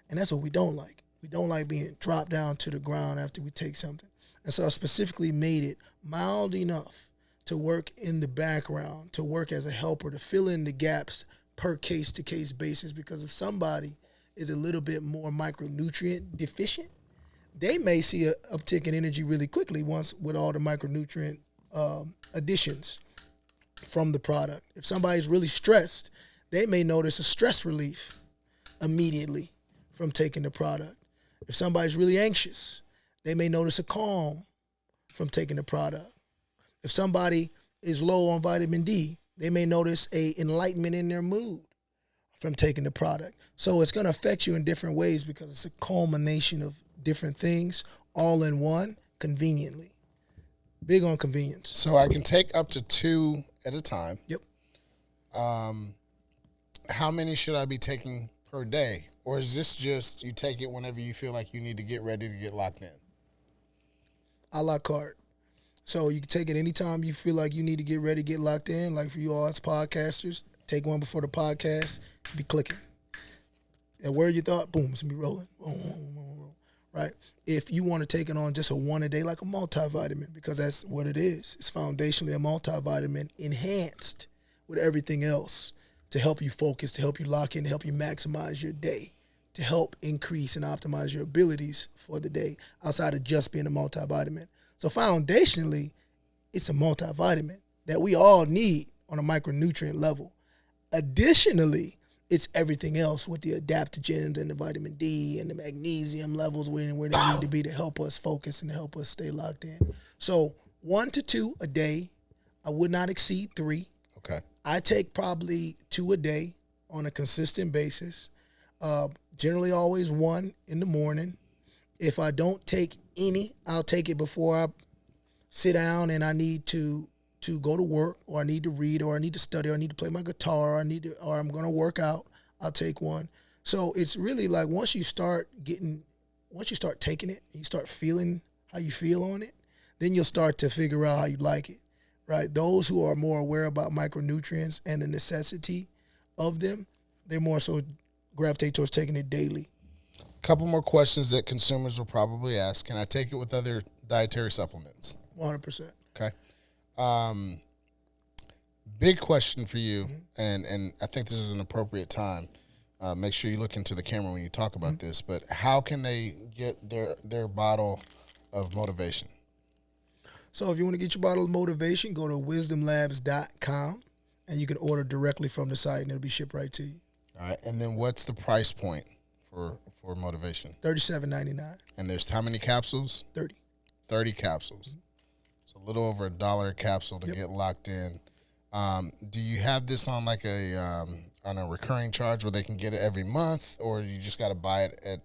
And that's what we don't like. We don't like being dropped down to the ground after we take something. And so I specifically made it mild enough to work in the background, to work as a helper, to fill in the gaps per case-to-case basis, because if somebody is a little bit more micronutrient deficient, they may see an uptick in energy really quickly once with all the micronutrient additions from the product. If somebody's really stressed, they may notice a stress relief immediately from taking the product. If somebody's really anxious, they may notice a calm from taking the product. If somebody is low on vitamin D, they may notice a enlightenment in their mood from taking the product. So it's going to affect you in different ways because it's a culmination of different things all in one conveniently. Big on convenience. So I can take up to 2 at a time. Yep. How many should I be taking per day? Or is this just you take it whenever you feel like you need to get ready to get locked in? A la carte. So you can take it anytime you feel like you need to get ready, get locked in. Like for you all as podcasters, take one before the podcast, be clicking. And where you thought, boom, it's going to be rolling. Right? If you want to take it on just a 1 a day, like a multivitamin, because that's what it is. It's foundationally a multivitamin enhanced with everything else to help you focus, to help you lock in, to help you maximize your day, to help increase and optimize your abilities for the day outside of just being a multivitamin. So foundationally, it's a multivitamin that we all need on a micronutrient level. Additionally, it's everything else with the adaptogens and the vitamin D and the magnesium levels where they need to be to help us focus and help us stay locked in. So 1 to 2 a day. I would not exceed 3. Okay. I take probably 2 a day on a consistent basis. Generally always 1 in the morning. If I don't take any, I'll take it before I sit down and I need to go to work, or I need to read, or I need to study, or I need to play my guitar, or I'm going to work out, I'll take one. So it's really like once you start taking it, and you start feeling how you feel on it, then you'll start to figure out how you like it, right? Those who are more aware about micronutrients and the necessity of them, they more so gravitate towards taking it daily. Couple more questions that consumers will probably ask. Can I take it with other dietary supplements? 100%. Okay. Big question for you, and I think this is an appropriate time. Make sure you look into the camera when you talk about this, but how can they get their bottle of motivation? So if you want to get your bottle of motivation, go to wisdomlabs.com, and you can order directly from the site, and it'll be shipped right to you. All right, and then what's the price point for motivation? $37.99. And there's how many capsules? 30 capsules. So a little over $1 a capsule to get locked in. Do you have this on like on a recurring charge where they can get it every month, or you just got to buy it at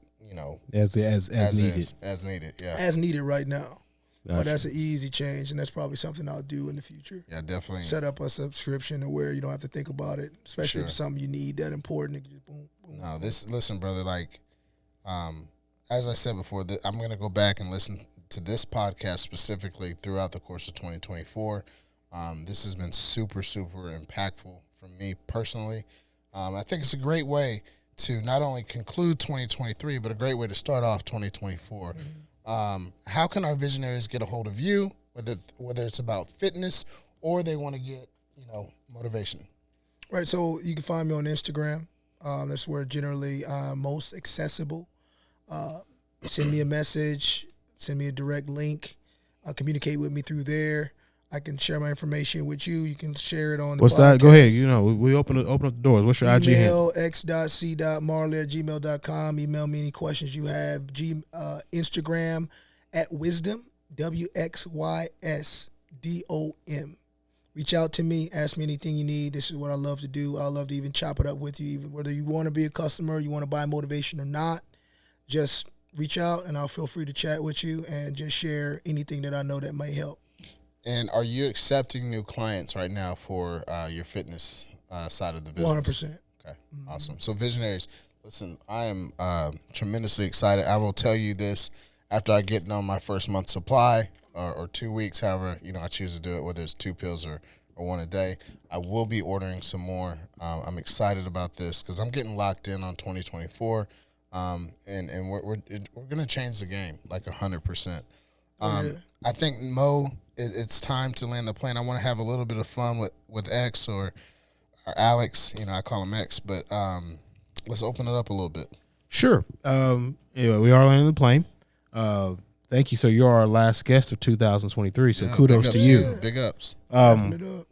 as needed? As needed, yeah. As needed right now. Gotcha. But that's an easy change, and that's probably something I'll do in the future. Yeah, definitely. Set up a subscription to where you don't have to think about it, especially if it's something you need that important. It just boom, boom. No, listen, brother. Like, as I said before, I'm gonna go back and listen to this podcast specifically throughout the course of 2024. This has been super, super impactful for me personally. I think it's a great way to not only conclude 2023, but a great way to start off 2024. How can our visionaries get a hold of you, whether it's about fitness or they want to get, motivation? Right. So you can find me on Instagram. That's where generally I'm most accessible. Send me a message, send me a direct link, communicate with me through there. I can share my information with you. You can share it on the What's podcast. that? Go ahead. We open up the doors. What's your IG handle? Email x.c.marley@gmail.com. Email me any questions you have. Instagram @wisdom, WXYS DOM. Reach out to me. Ask me anything you need. This is what I love to do. I love to even chop it up with you, even whether you want to be a customer, you want to buy motivation or not. Just reach out, and I'll feel free to chat with you and just share anything that I know that might help. And are you accepting new clients right now for your fitness side of the business? 100%. Okay, awesome. So visionaries, listen, I am tremendously excited. I will tell you this after I get on my first month supply or 2 weeks, however, I choose to do it, whether it's 2 pills or one a day. I will be ordering some more. I'm excited about this because I'm getting locked in on 2024, and we're going to change the game like 100%. I think, Mo, it's time to land the plane. I want to have a little bit of fun with X or Alex. I call him X, but let's open it up a little bit. Sure. Anyway, we are landing the plane. Thank you. So you're our last guest of 2023. So kudos to you. Yeah, big ups.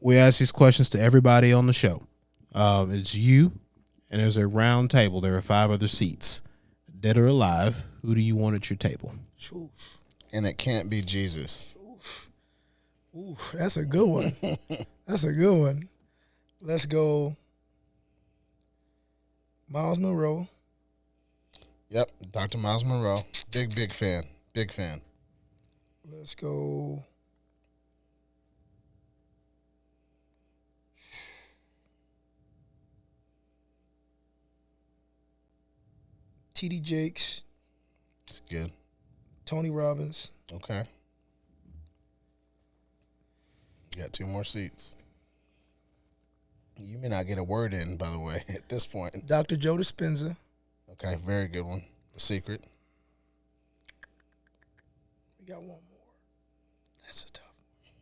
We ask these questions to everybody on the show. It's you, and there's a round table. There are 5 other seats. Dead or alive, who do you want at your table? And it can't be Jesus. Ooh, that's a good one. That's a good one. Let's go Miles Monroe. Yep, Dr. Miles Monroe. Big fan. Big fan. Let's go T.D. Jakes. It's good. Tony Robbins. Okay. You got 2 more seats. You may not get a word in, by the way, at this point. Dr. Joe Dispenza. Okay, very good one. The Secret. We got one more. That's a tough one.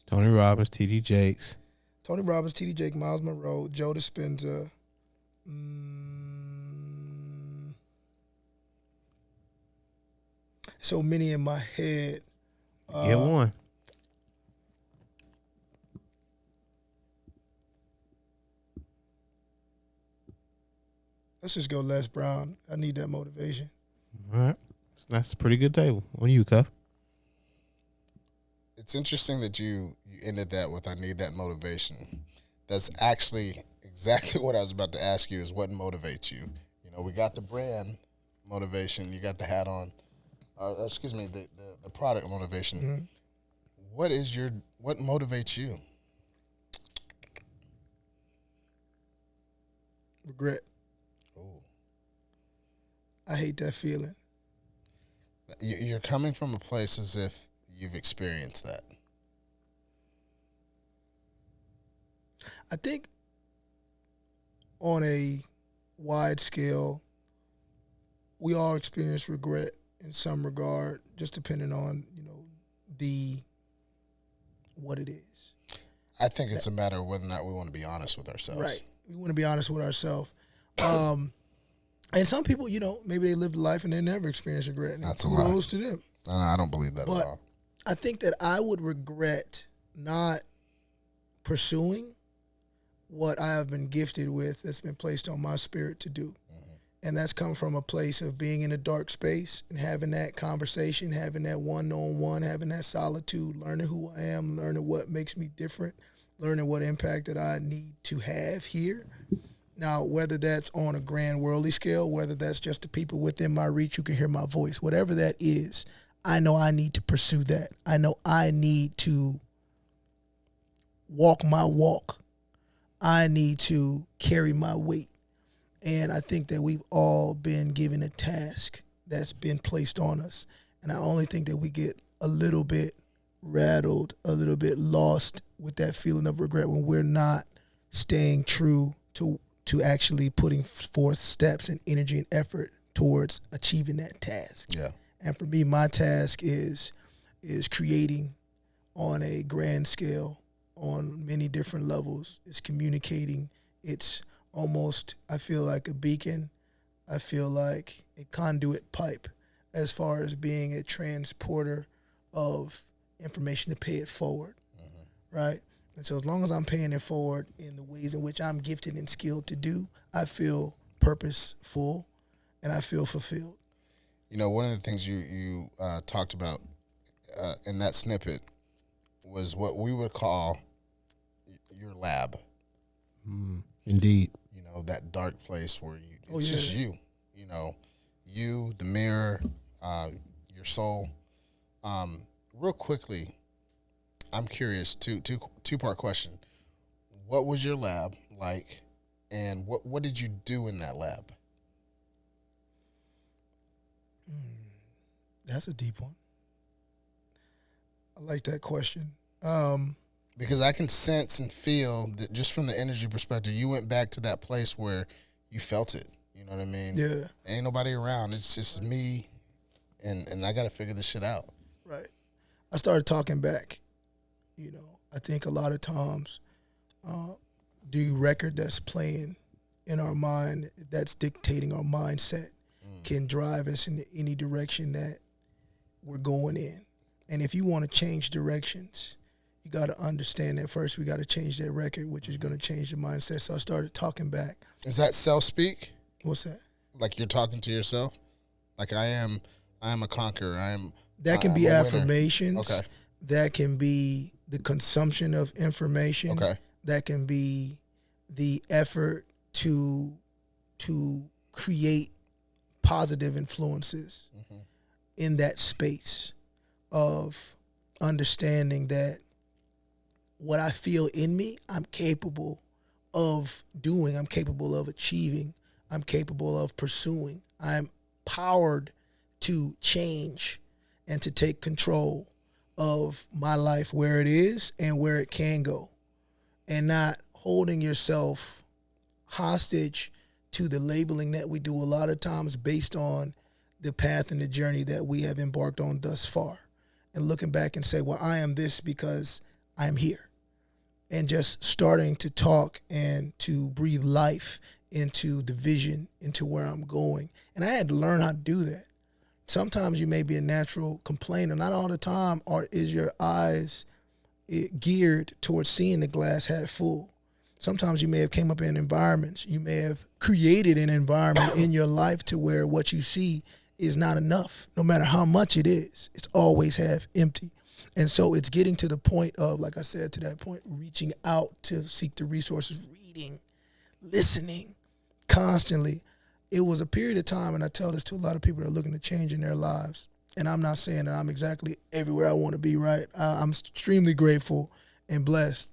Tony Robbins, T.D. Jakes. Tony Robbins, T.D. Jake, Miles Monroe, Joe Dispenza. So many in my head. Get one. Let's just go Les Brown. I need that motivation. All right. That's a pretty good table. On you, Cuff. It's interesting that you ended that with I need that motivation. That's actually exactly what I was about to ask you is what motivates you. We got the brand motivation. You got the hat on. The product motivation. Mm-hmm. What motivates you? Regret. Oh. I hate that feeling. You're coming from a place as if you've experienced that. I think on a wide scale, we all experience regret in some regard, just depending on, what it is. I think it's a matter of whether or not we want to be honest with ourselves. Right. We want to be honest with ourselves. And some people, maybe they lived a life and they never experienced regret. And That's a kudos to them. No, I don't believe that But at all. I think that I would regret not pursuing what I have been gifted with that's been placed on my spirit to do. And that's come from a place of being in a dark space and having that conversation, having that one-on-one, having that solitude, learning who I am, learning what makes me different, learning what impact that I need to have here. Now, whether that's on a grand worldly scale, whether that's just the people within my reach who can hear my voice, whatever that is, I know I need to pursue that. I know I need to walk my walk. I need to carry my weight. And I think that we've all been given a task that's been placed on us. And I only think that we get a little bit rattled, a little bit lost with that feeling of regret when we're not staying true to actually putting forth steps and energy and effort towards achieving that task. Yeah. And for me, my task is creating on a grand scale, on many different levels. It's communicating. It's almost, I feel like a beacon. I feel like a conduit pipe as far as being a transporter of information to pay it forward, right? And so as long as I'm paying it forward in the ways in which I'm gifted and skilled to do, I feel purposeful and I feel fulfilled. You know, one of the things you talked about in that snippet was what we would call your lab. Indeed. You know, that dark place where Oh, it's yeah. just you. You know, you, the mirror, your soul. Real quickly, I'm curious. Two-part question. What was your lab like, and what did you do in that lab? That's a deep one. I like that question. Because I can sense and feel that just from the energy perspective, you went back to that place where you felt it. You know what I mean? Yeah. Ain't nobody around. It's just me, and I got to figure this shit out. Right. I started talking back. You know, I think a lot of times the record that's playing in our mind, that's dictating our mindset, can drive us in any direction that we're going in. And if you want to change directions, you got to understand that first we got to change that record, which is going to change the mindset. So I started talking back. Is that self-speak? What's that? Like you're talking to yourself? Like I am a conqueror. That can I'm be a winner. affirmations. Okay. That can be the consumption of information. Okay. That can be the effort to create positive influences in that space of understanding that what I feel in me, I'm capable of doing, I'm capable of achieving, I'm capable of pursuing. I'm powered to change and to take control of my life where it is and where it can go, and not holding yourself hostage to the labeling that we do a lot of times based on the path and the journey that we have embarked on thus far, and looking back and say, well, I am this because I'm here, and just starting to talk and to breathe life into the vision, into where I'm going. And I had to learn how to do that. Sometimes you may be a natural complainer. Not all the time is your eyes geared towards seeing the glass half full. Sometimes you may have came up in environments. You may have created an environment in your life to where what you see is not enough. No matter how much it is, it's always half empty. And so it's getting to the point of, like I said, to that point, reaching out to seek the resources, reading, listening constantly. It was a period of time, and I tell this to a lot of people that are looking to change in their lives. And I'm not saying that I'm exactly everywhere I want to be, right? I'm extremely grateful and blessed.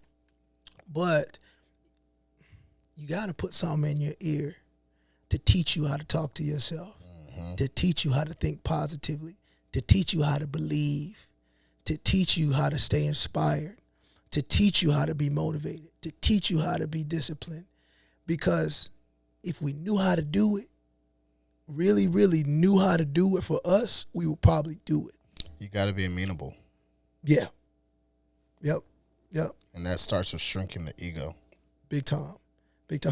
But you got to put something in your ear to teach you how to talk to yourself, to teach you how to think positively, to teach you how to believe, to teach you how to stay inspired, to teach you how to be motivated, to teach you how to be disciplined. Because if we knew how to do it, really, really knew how to do it for us, we would probably do it. You got to be amenable. Yeah. Yep. And that starts with shrinking the ego. Big time.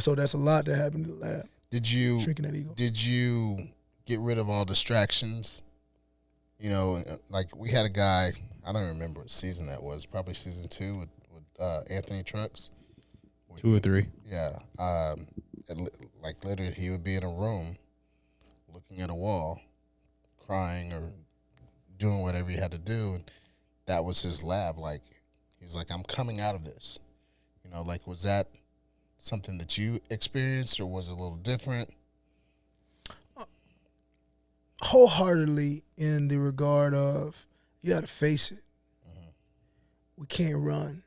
So that's a lot that happened in the lab. Shrinking that ego. Did you get rid of all distractions? You know, like we had a guy, I don't remember what season that was, probably season 2 with Anthony Trucks. 2 or 3. Yeah. Like literally he would be in a room looking at a wall, crying or doing whatever he had to do. And that was his lab. Like, he was like, I'm coming out of this. You know, like, was that something that you experienced, or was it a little different? Wholeheartedly, in the regard of, you got to face it. We can't run.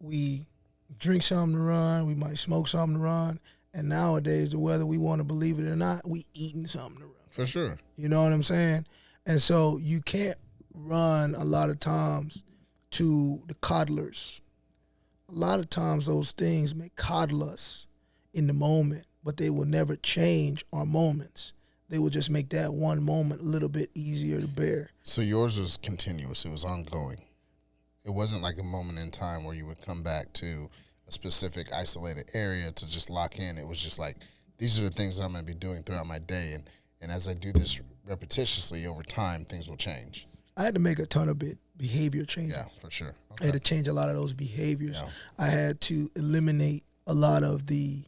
We drink something to run. We might smoke something to run. And nowadays, whether we want to believe it or not, we eating something to run. For sure. You know what I'm saying? And so you can't run a lot of times to the coddlers. A lot of times those things may coddle us in the moment, but they will never change our moments. They will just make that one moment a little bit easier to bear. So yours was continuous. It was ongoing. It wasn't like a moment in time where you would come back to a specific isolated area to just lock in. It was just like, these are the things that I'm going to be doing throughout my day. And as I do this repetitiously over time, things will change. I had to make a ton of behavior changes. Yeah, for sure. Okay. I had to change a lot of those behaviors. Yeah. I had to eliminate a lot of the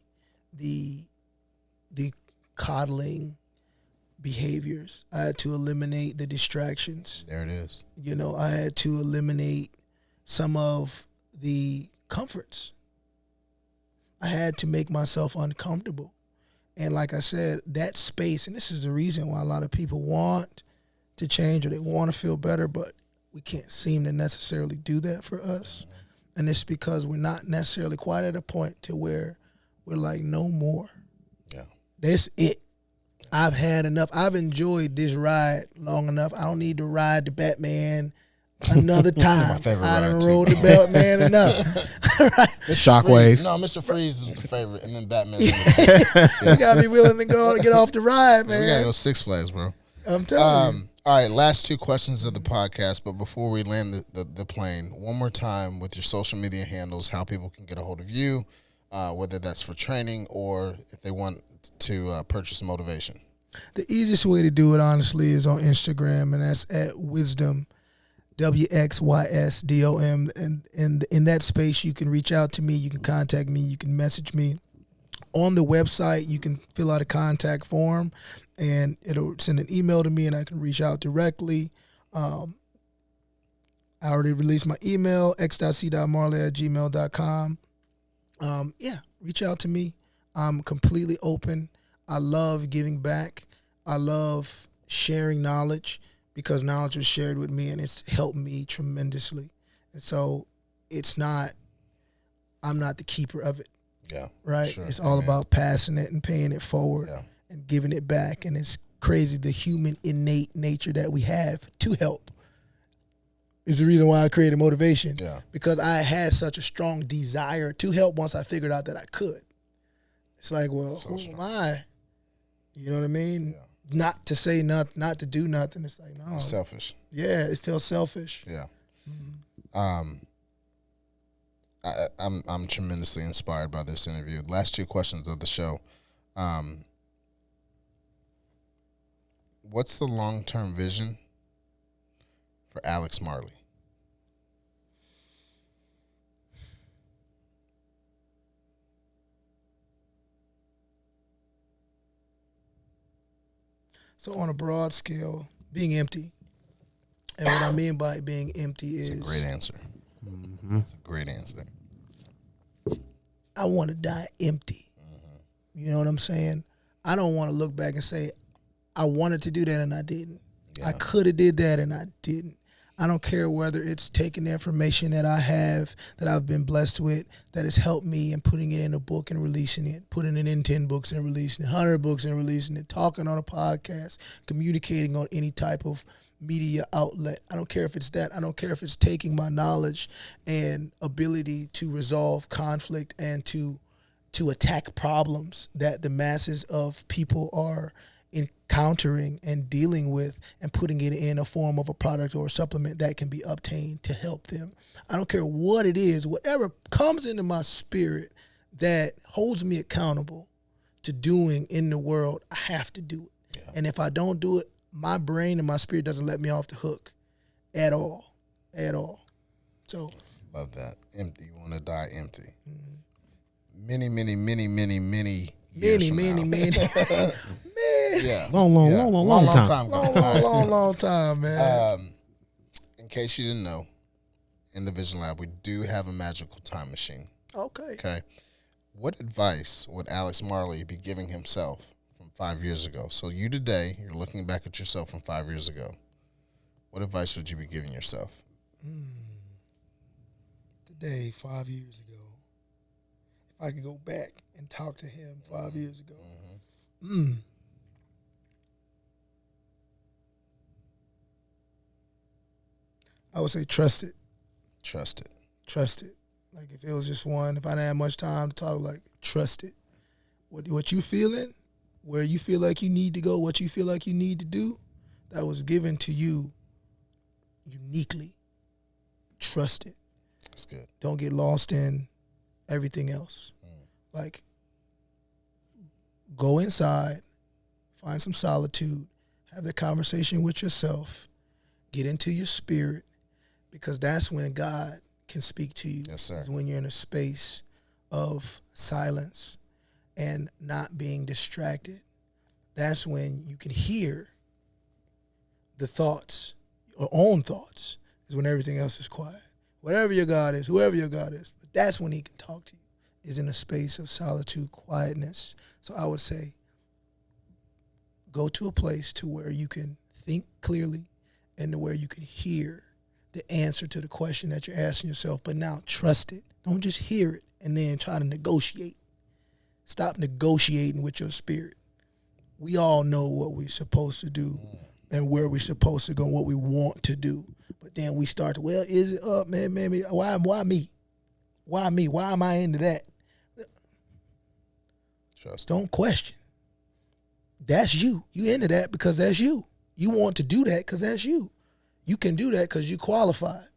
coddling behaviors. I had to eliminate the distractions. There it is. You know, I had to eliminate some of the comforts. I had to make myself uncomfortable. And like I said, that space, and this is the reason why a lot of people want to change or they want to feel better, but we can't seem to necessarily do that for us. And it's because we're not necessarily quite at a point to where we're like, no more. Yeah. That's it. I've had enough. I've enjoyed this ride long enough. I don't need to ride the Batman another time. my favorite I ride, done too. rode the Batman enough. Shockwave. No, Mr. Freeze is the favorite, and then Batman. You gotta be willing to go and get off the ride, man. We gotta go Six Flags, bro. I'm telling you. All right, last two questions of the podcast, but before we land the plane, one more time with your social media handles, how people can get a hold of you, whether that's for training or if they want to purchase motivation. The easiest way to do it, honestly, is on Instagram, and that's at Wisdom, WXYSDOM. And in that space, you can reach out to me, you can contact me, you can message me. On the website, you can fill out a contact form, and it'll send an email to me, and I can reach out directly. I already released my email, x.c.marley@gmail.com. Yeah, reach out to me. I'm completely open. I love giving back. I love sharing knowledge because knowledge was shared with me and it's helped me tremendously. And so I'm not the keeper of it. Yeah. Right? Sure. It's all about passing it and paying it forward and giving it back. And it's crazy the human innate nature that we have to help is the reason why I created motivation. Yeah. Because I had such a strong desire to help once I figured out that I could. It's like, well, who am I? You know what I mean? Yeah. Not to say nothing, not to do nothing. It's like, no. Selfish. Yeah, it feels selfish. Yeah. I'm tremendously inspired by this interview. Last two questions of the show. What's the long-term vision for Alex Marley? So on a broad scale, being empty. And what I mean by being empty is... It's a great answer. That's a great answer. I want to die empty. You know what I'm saying? I don't want to look back and say, I wanted to do that and I didn't. Yeah. I could have did that and I didn't. I don't care whether it's taking the information that I have, that I've been blessed with, that has helped me and putting it in a book and releasing it, putting it in 10 books and releasing it, 100 books and releasing it, talking on a podcast, communicating on any type of media outlet. I don't care if it's that. I don't care if it's taking my knowledge and ability to resolve conflict and to attack problems that the masses of people are encountering and dealing with and putting it in a form of a product or a supplement that can be obtained to help them. I don't care what it is, whatever comes into my spirit that holds me accountable to doing in the world, I have to do it. Yeah. And if I don't do it, my brain and my spirit doesn't let me off the hook at all. So love that. Empty. You want to die empty. Many years from now. Yeah. Long time. Long time, man. In case you didn't know, in the Vision Lab, we do have a magical time machine. Okay. What advice would Alex Marley be giving himself from 5 years ago? So you today, you're looking back at yourself from 5 years ago. What advice would you be giving yourself? Today, 5 years ago, if I could go back and talk to him 5 years ago. I would say trust it. Trust it. Trust it. Like if it was just one, if I didn't have much time to talk, like trust it. What you feeling, where you feel like you need to go, what you feel like you need to do, that was given to you uniquely. Trust it. That's good. Don't get lost in everything else. Like go inside, find some solitude, have that conversation with yourself, get into your spirit, because that's when God can speak to you. Yes, sir. Is when you're in a space of silence and not being distracted. that's when you can hear the thoughts, your own thoughts, is when everything else is quiet. Whatever your God is, whoever your God is, but that's when he can talk to you, is in a space of solitude, quietness. So I would say, go to a place to where you can think clearly and to where you can hear the answer to the question that you're asking yourself, but now trust it. Don't just hear it and then try to negotiate. Stop negotiating with your spirit. We all know what we're supposed to do and where we're supposed to go and what we want to do. But then we start to, well, is it up, man, why me? Why me? Why am I into that? Trust. Don't question. That's you. You into that because that's you. You want to do that because that's you. You can do that because you qualified.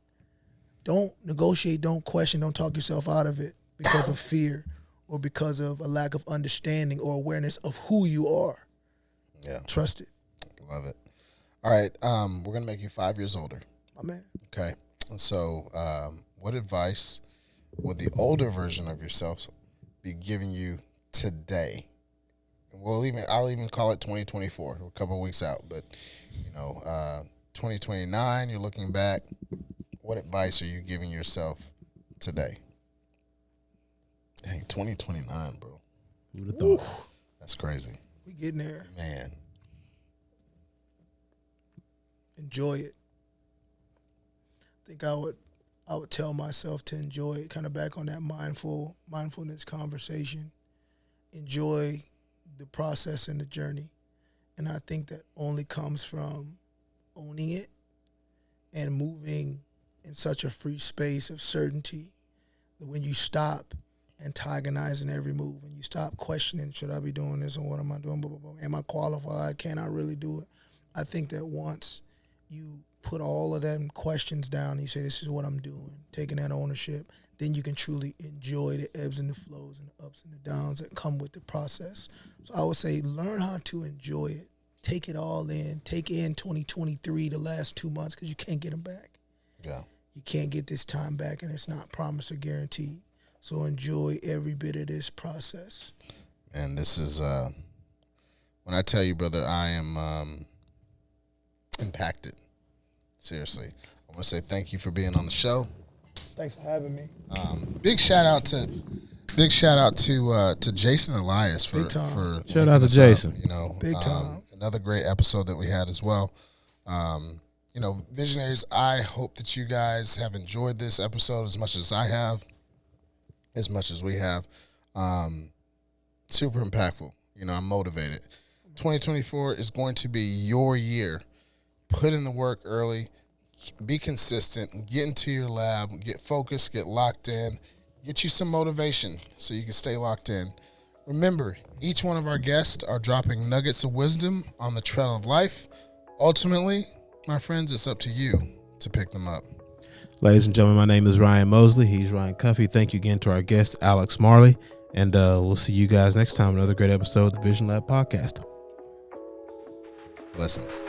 Don't negotiate, don't question, don't talk yourself out of it because of fear or because of a lack of understanding or awareness of who you are. Yeah. Trust it. Love it. All right. We're going to make you 5 years older. My man. Okay. So what advice would the older version of yourself be giving you today? I'll even call it 2024. We're a couple of weeks out, but 2029, you're looking back. What advice are you giving yourself today? Dang, 2029, bro. Who'd have thought? That's crazy. We getting there. Man. Enjoy it. I think I would tell myself to enjoy it, kind of back on that mindfulness conversation. Enjoy the process and the journey. And I think that only comes from owning it and moving in such a free space of certainty that when you stop antagonizing every move, when you stop questioning, should I be doing this or what am I doing, blah, blah, blah. Am I qualified? Can I really do it? I think that once you put all of them questions down and you say, this is what I'm doing, taking that ownership, then you can truly enjoy the ebbs and the flows and the ups and the downs that come with the process. So I would say learn how to enjoy it. Take it all in. Take in 2023, the last 2 months, because you can't get them back. Yeah. You can't get this time back, and it's not promised or guaranteed. So enjoy every bit of this process. And this is, when I tell you, brother, I am impacted. Seriously. I want to say thank you for being on the show. Thanks for having me. Big shout out to Jason Elias for Big time. for Shout linking out to us Jason. up, Big time. Another great episode that we had as well. Visionaries, I hope that you guys have enjoyed this episode as much as I have, as much as we have. Super impactful. I'm motivated. 2024 is going to be your year. Put in the work early. Be consistent. Get into your lab. Get focused. Get locked in. Get you some motivation so you can stay locked in. Remember, each one of our guests are dropping nuggets of wisdom on the trail of life. Ultimately, my friends, it's up to you to pick them up. Ladies and gentlemen, my name is Ryan Mosley. He's Ryan Cuffey. Thank you again to our guest, Alex Marley. And we'll see you guys next time. Another great episode of the Vision Lab podcast. Blessings.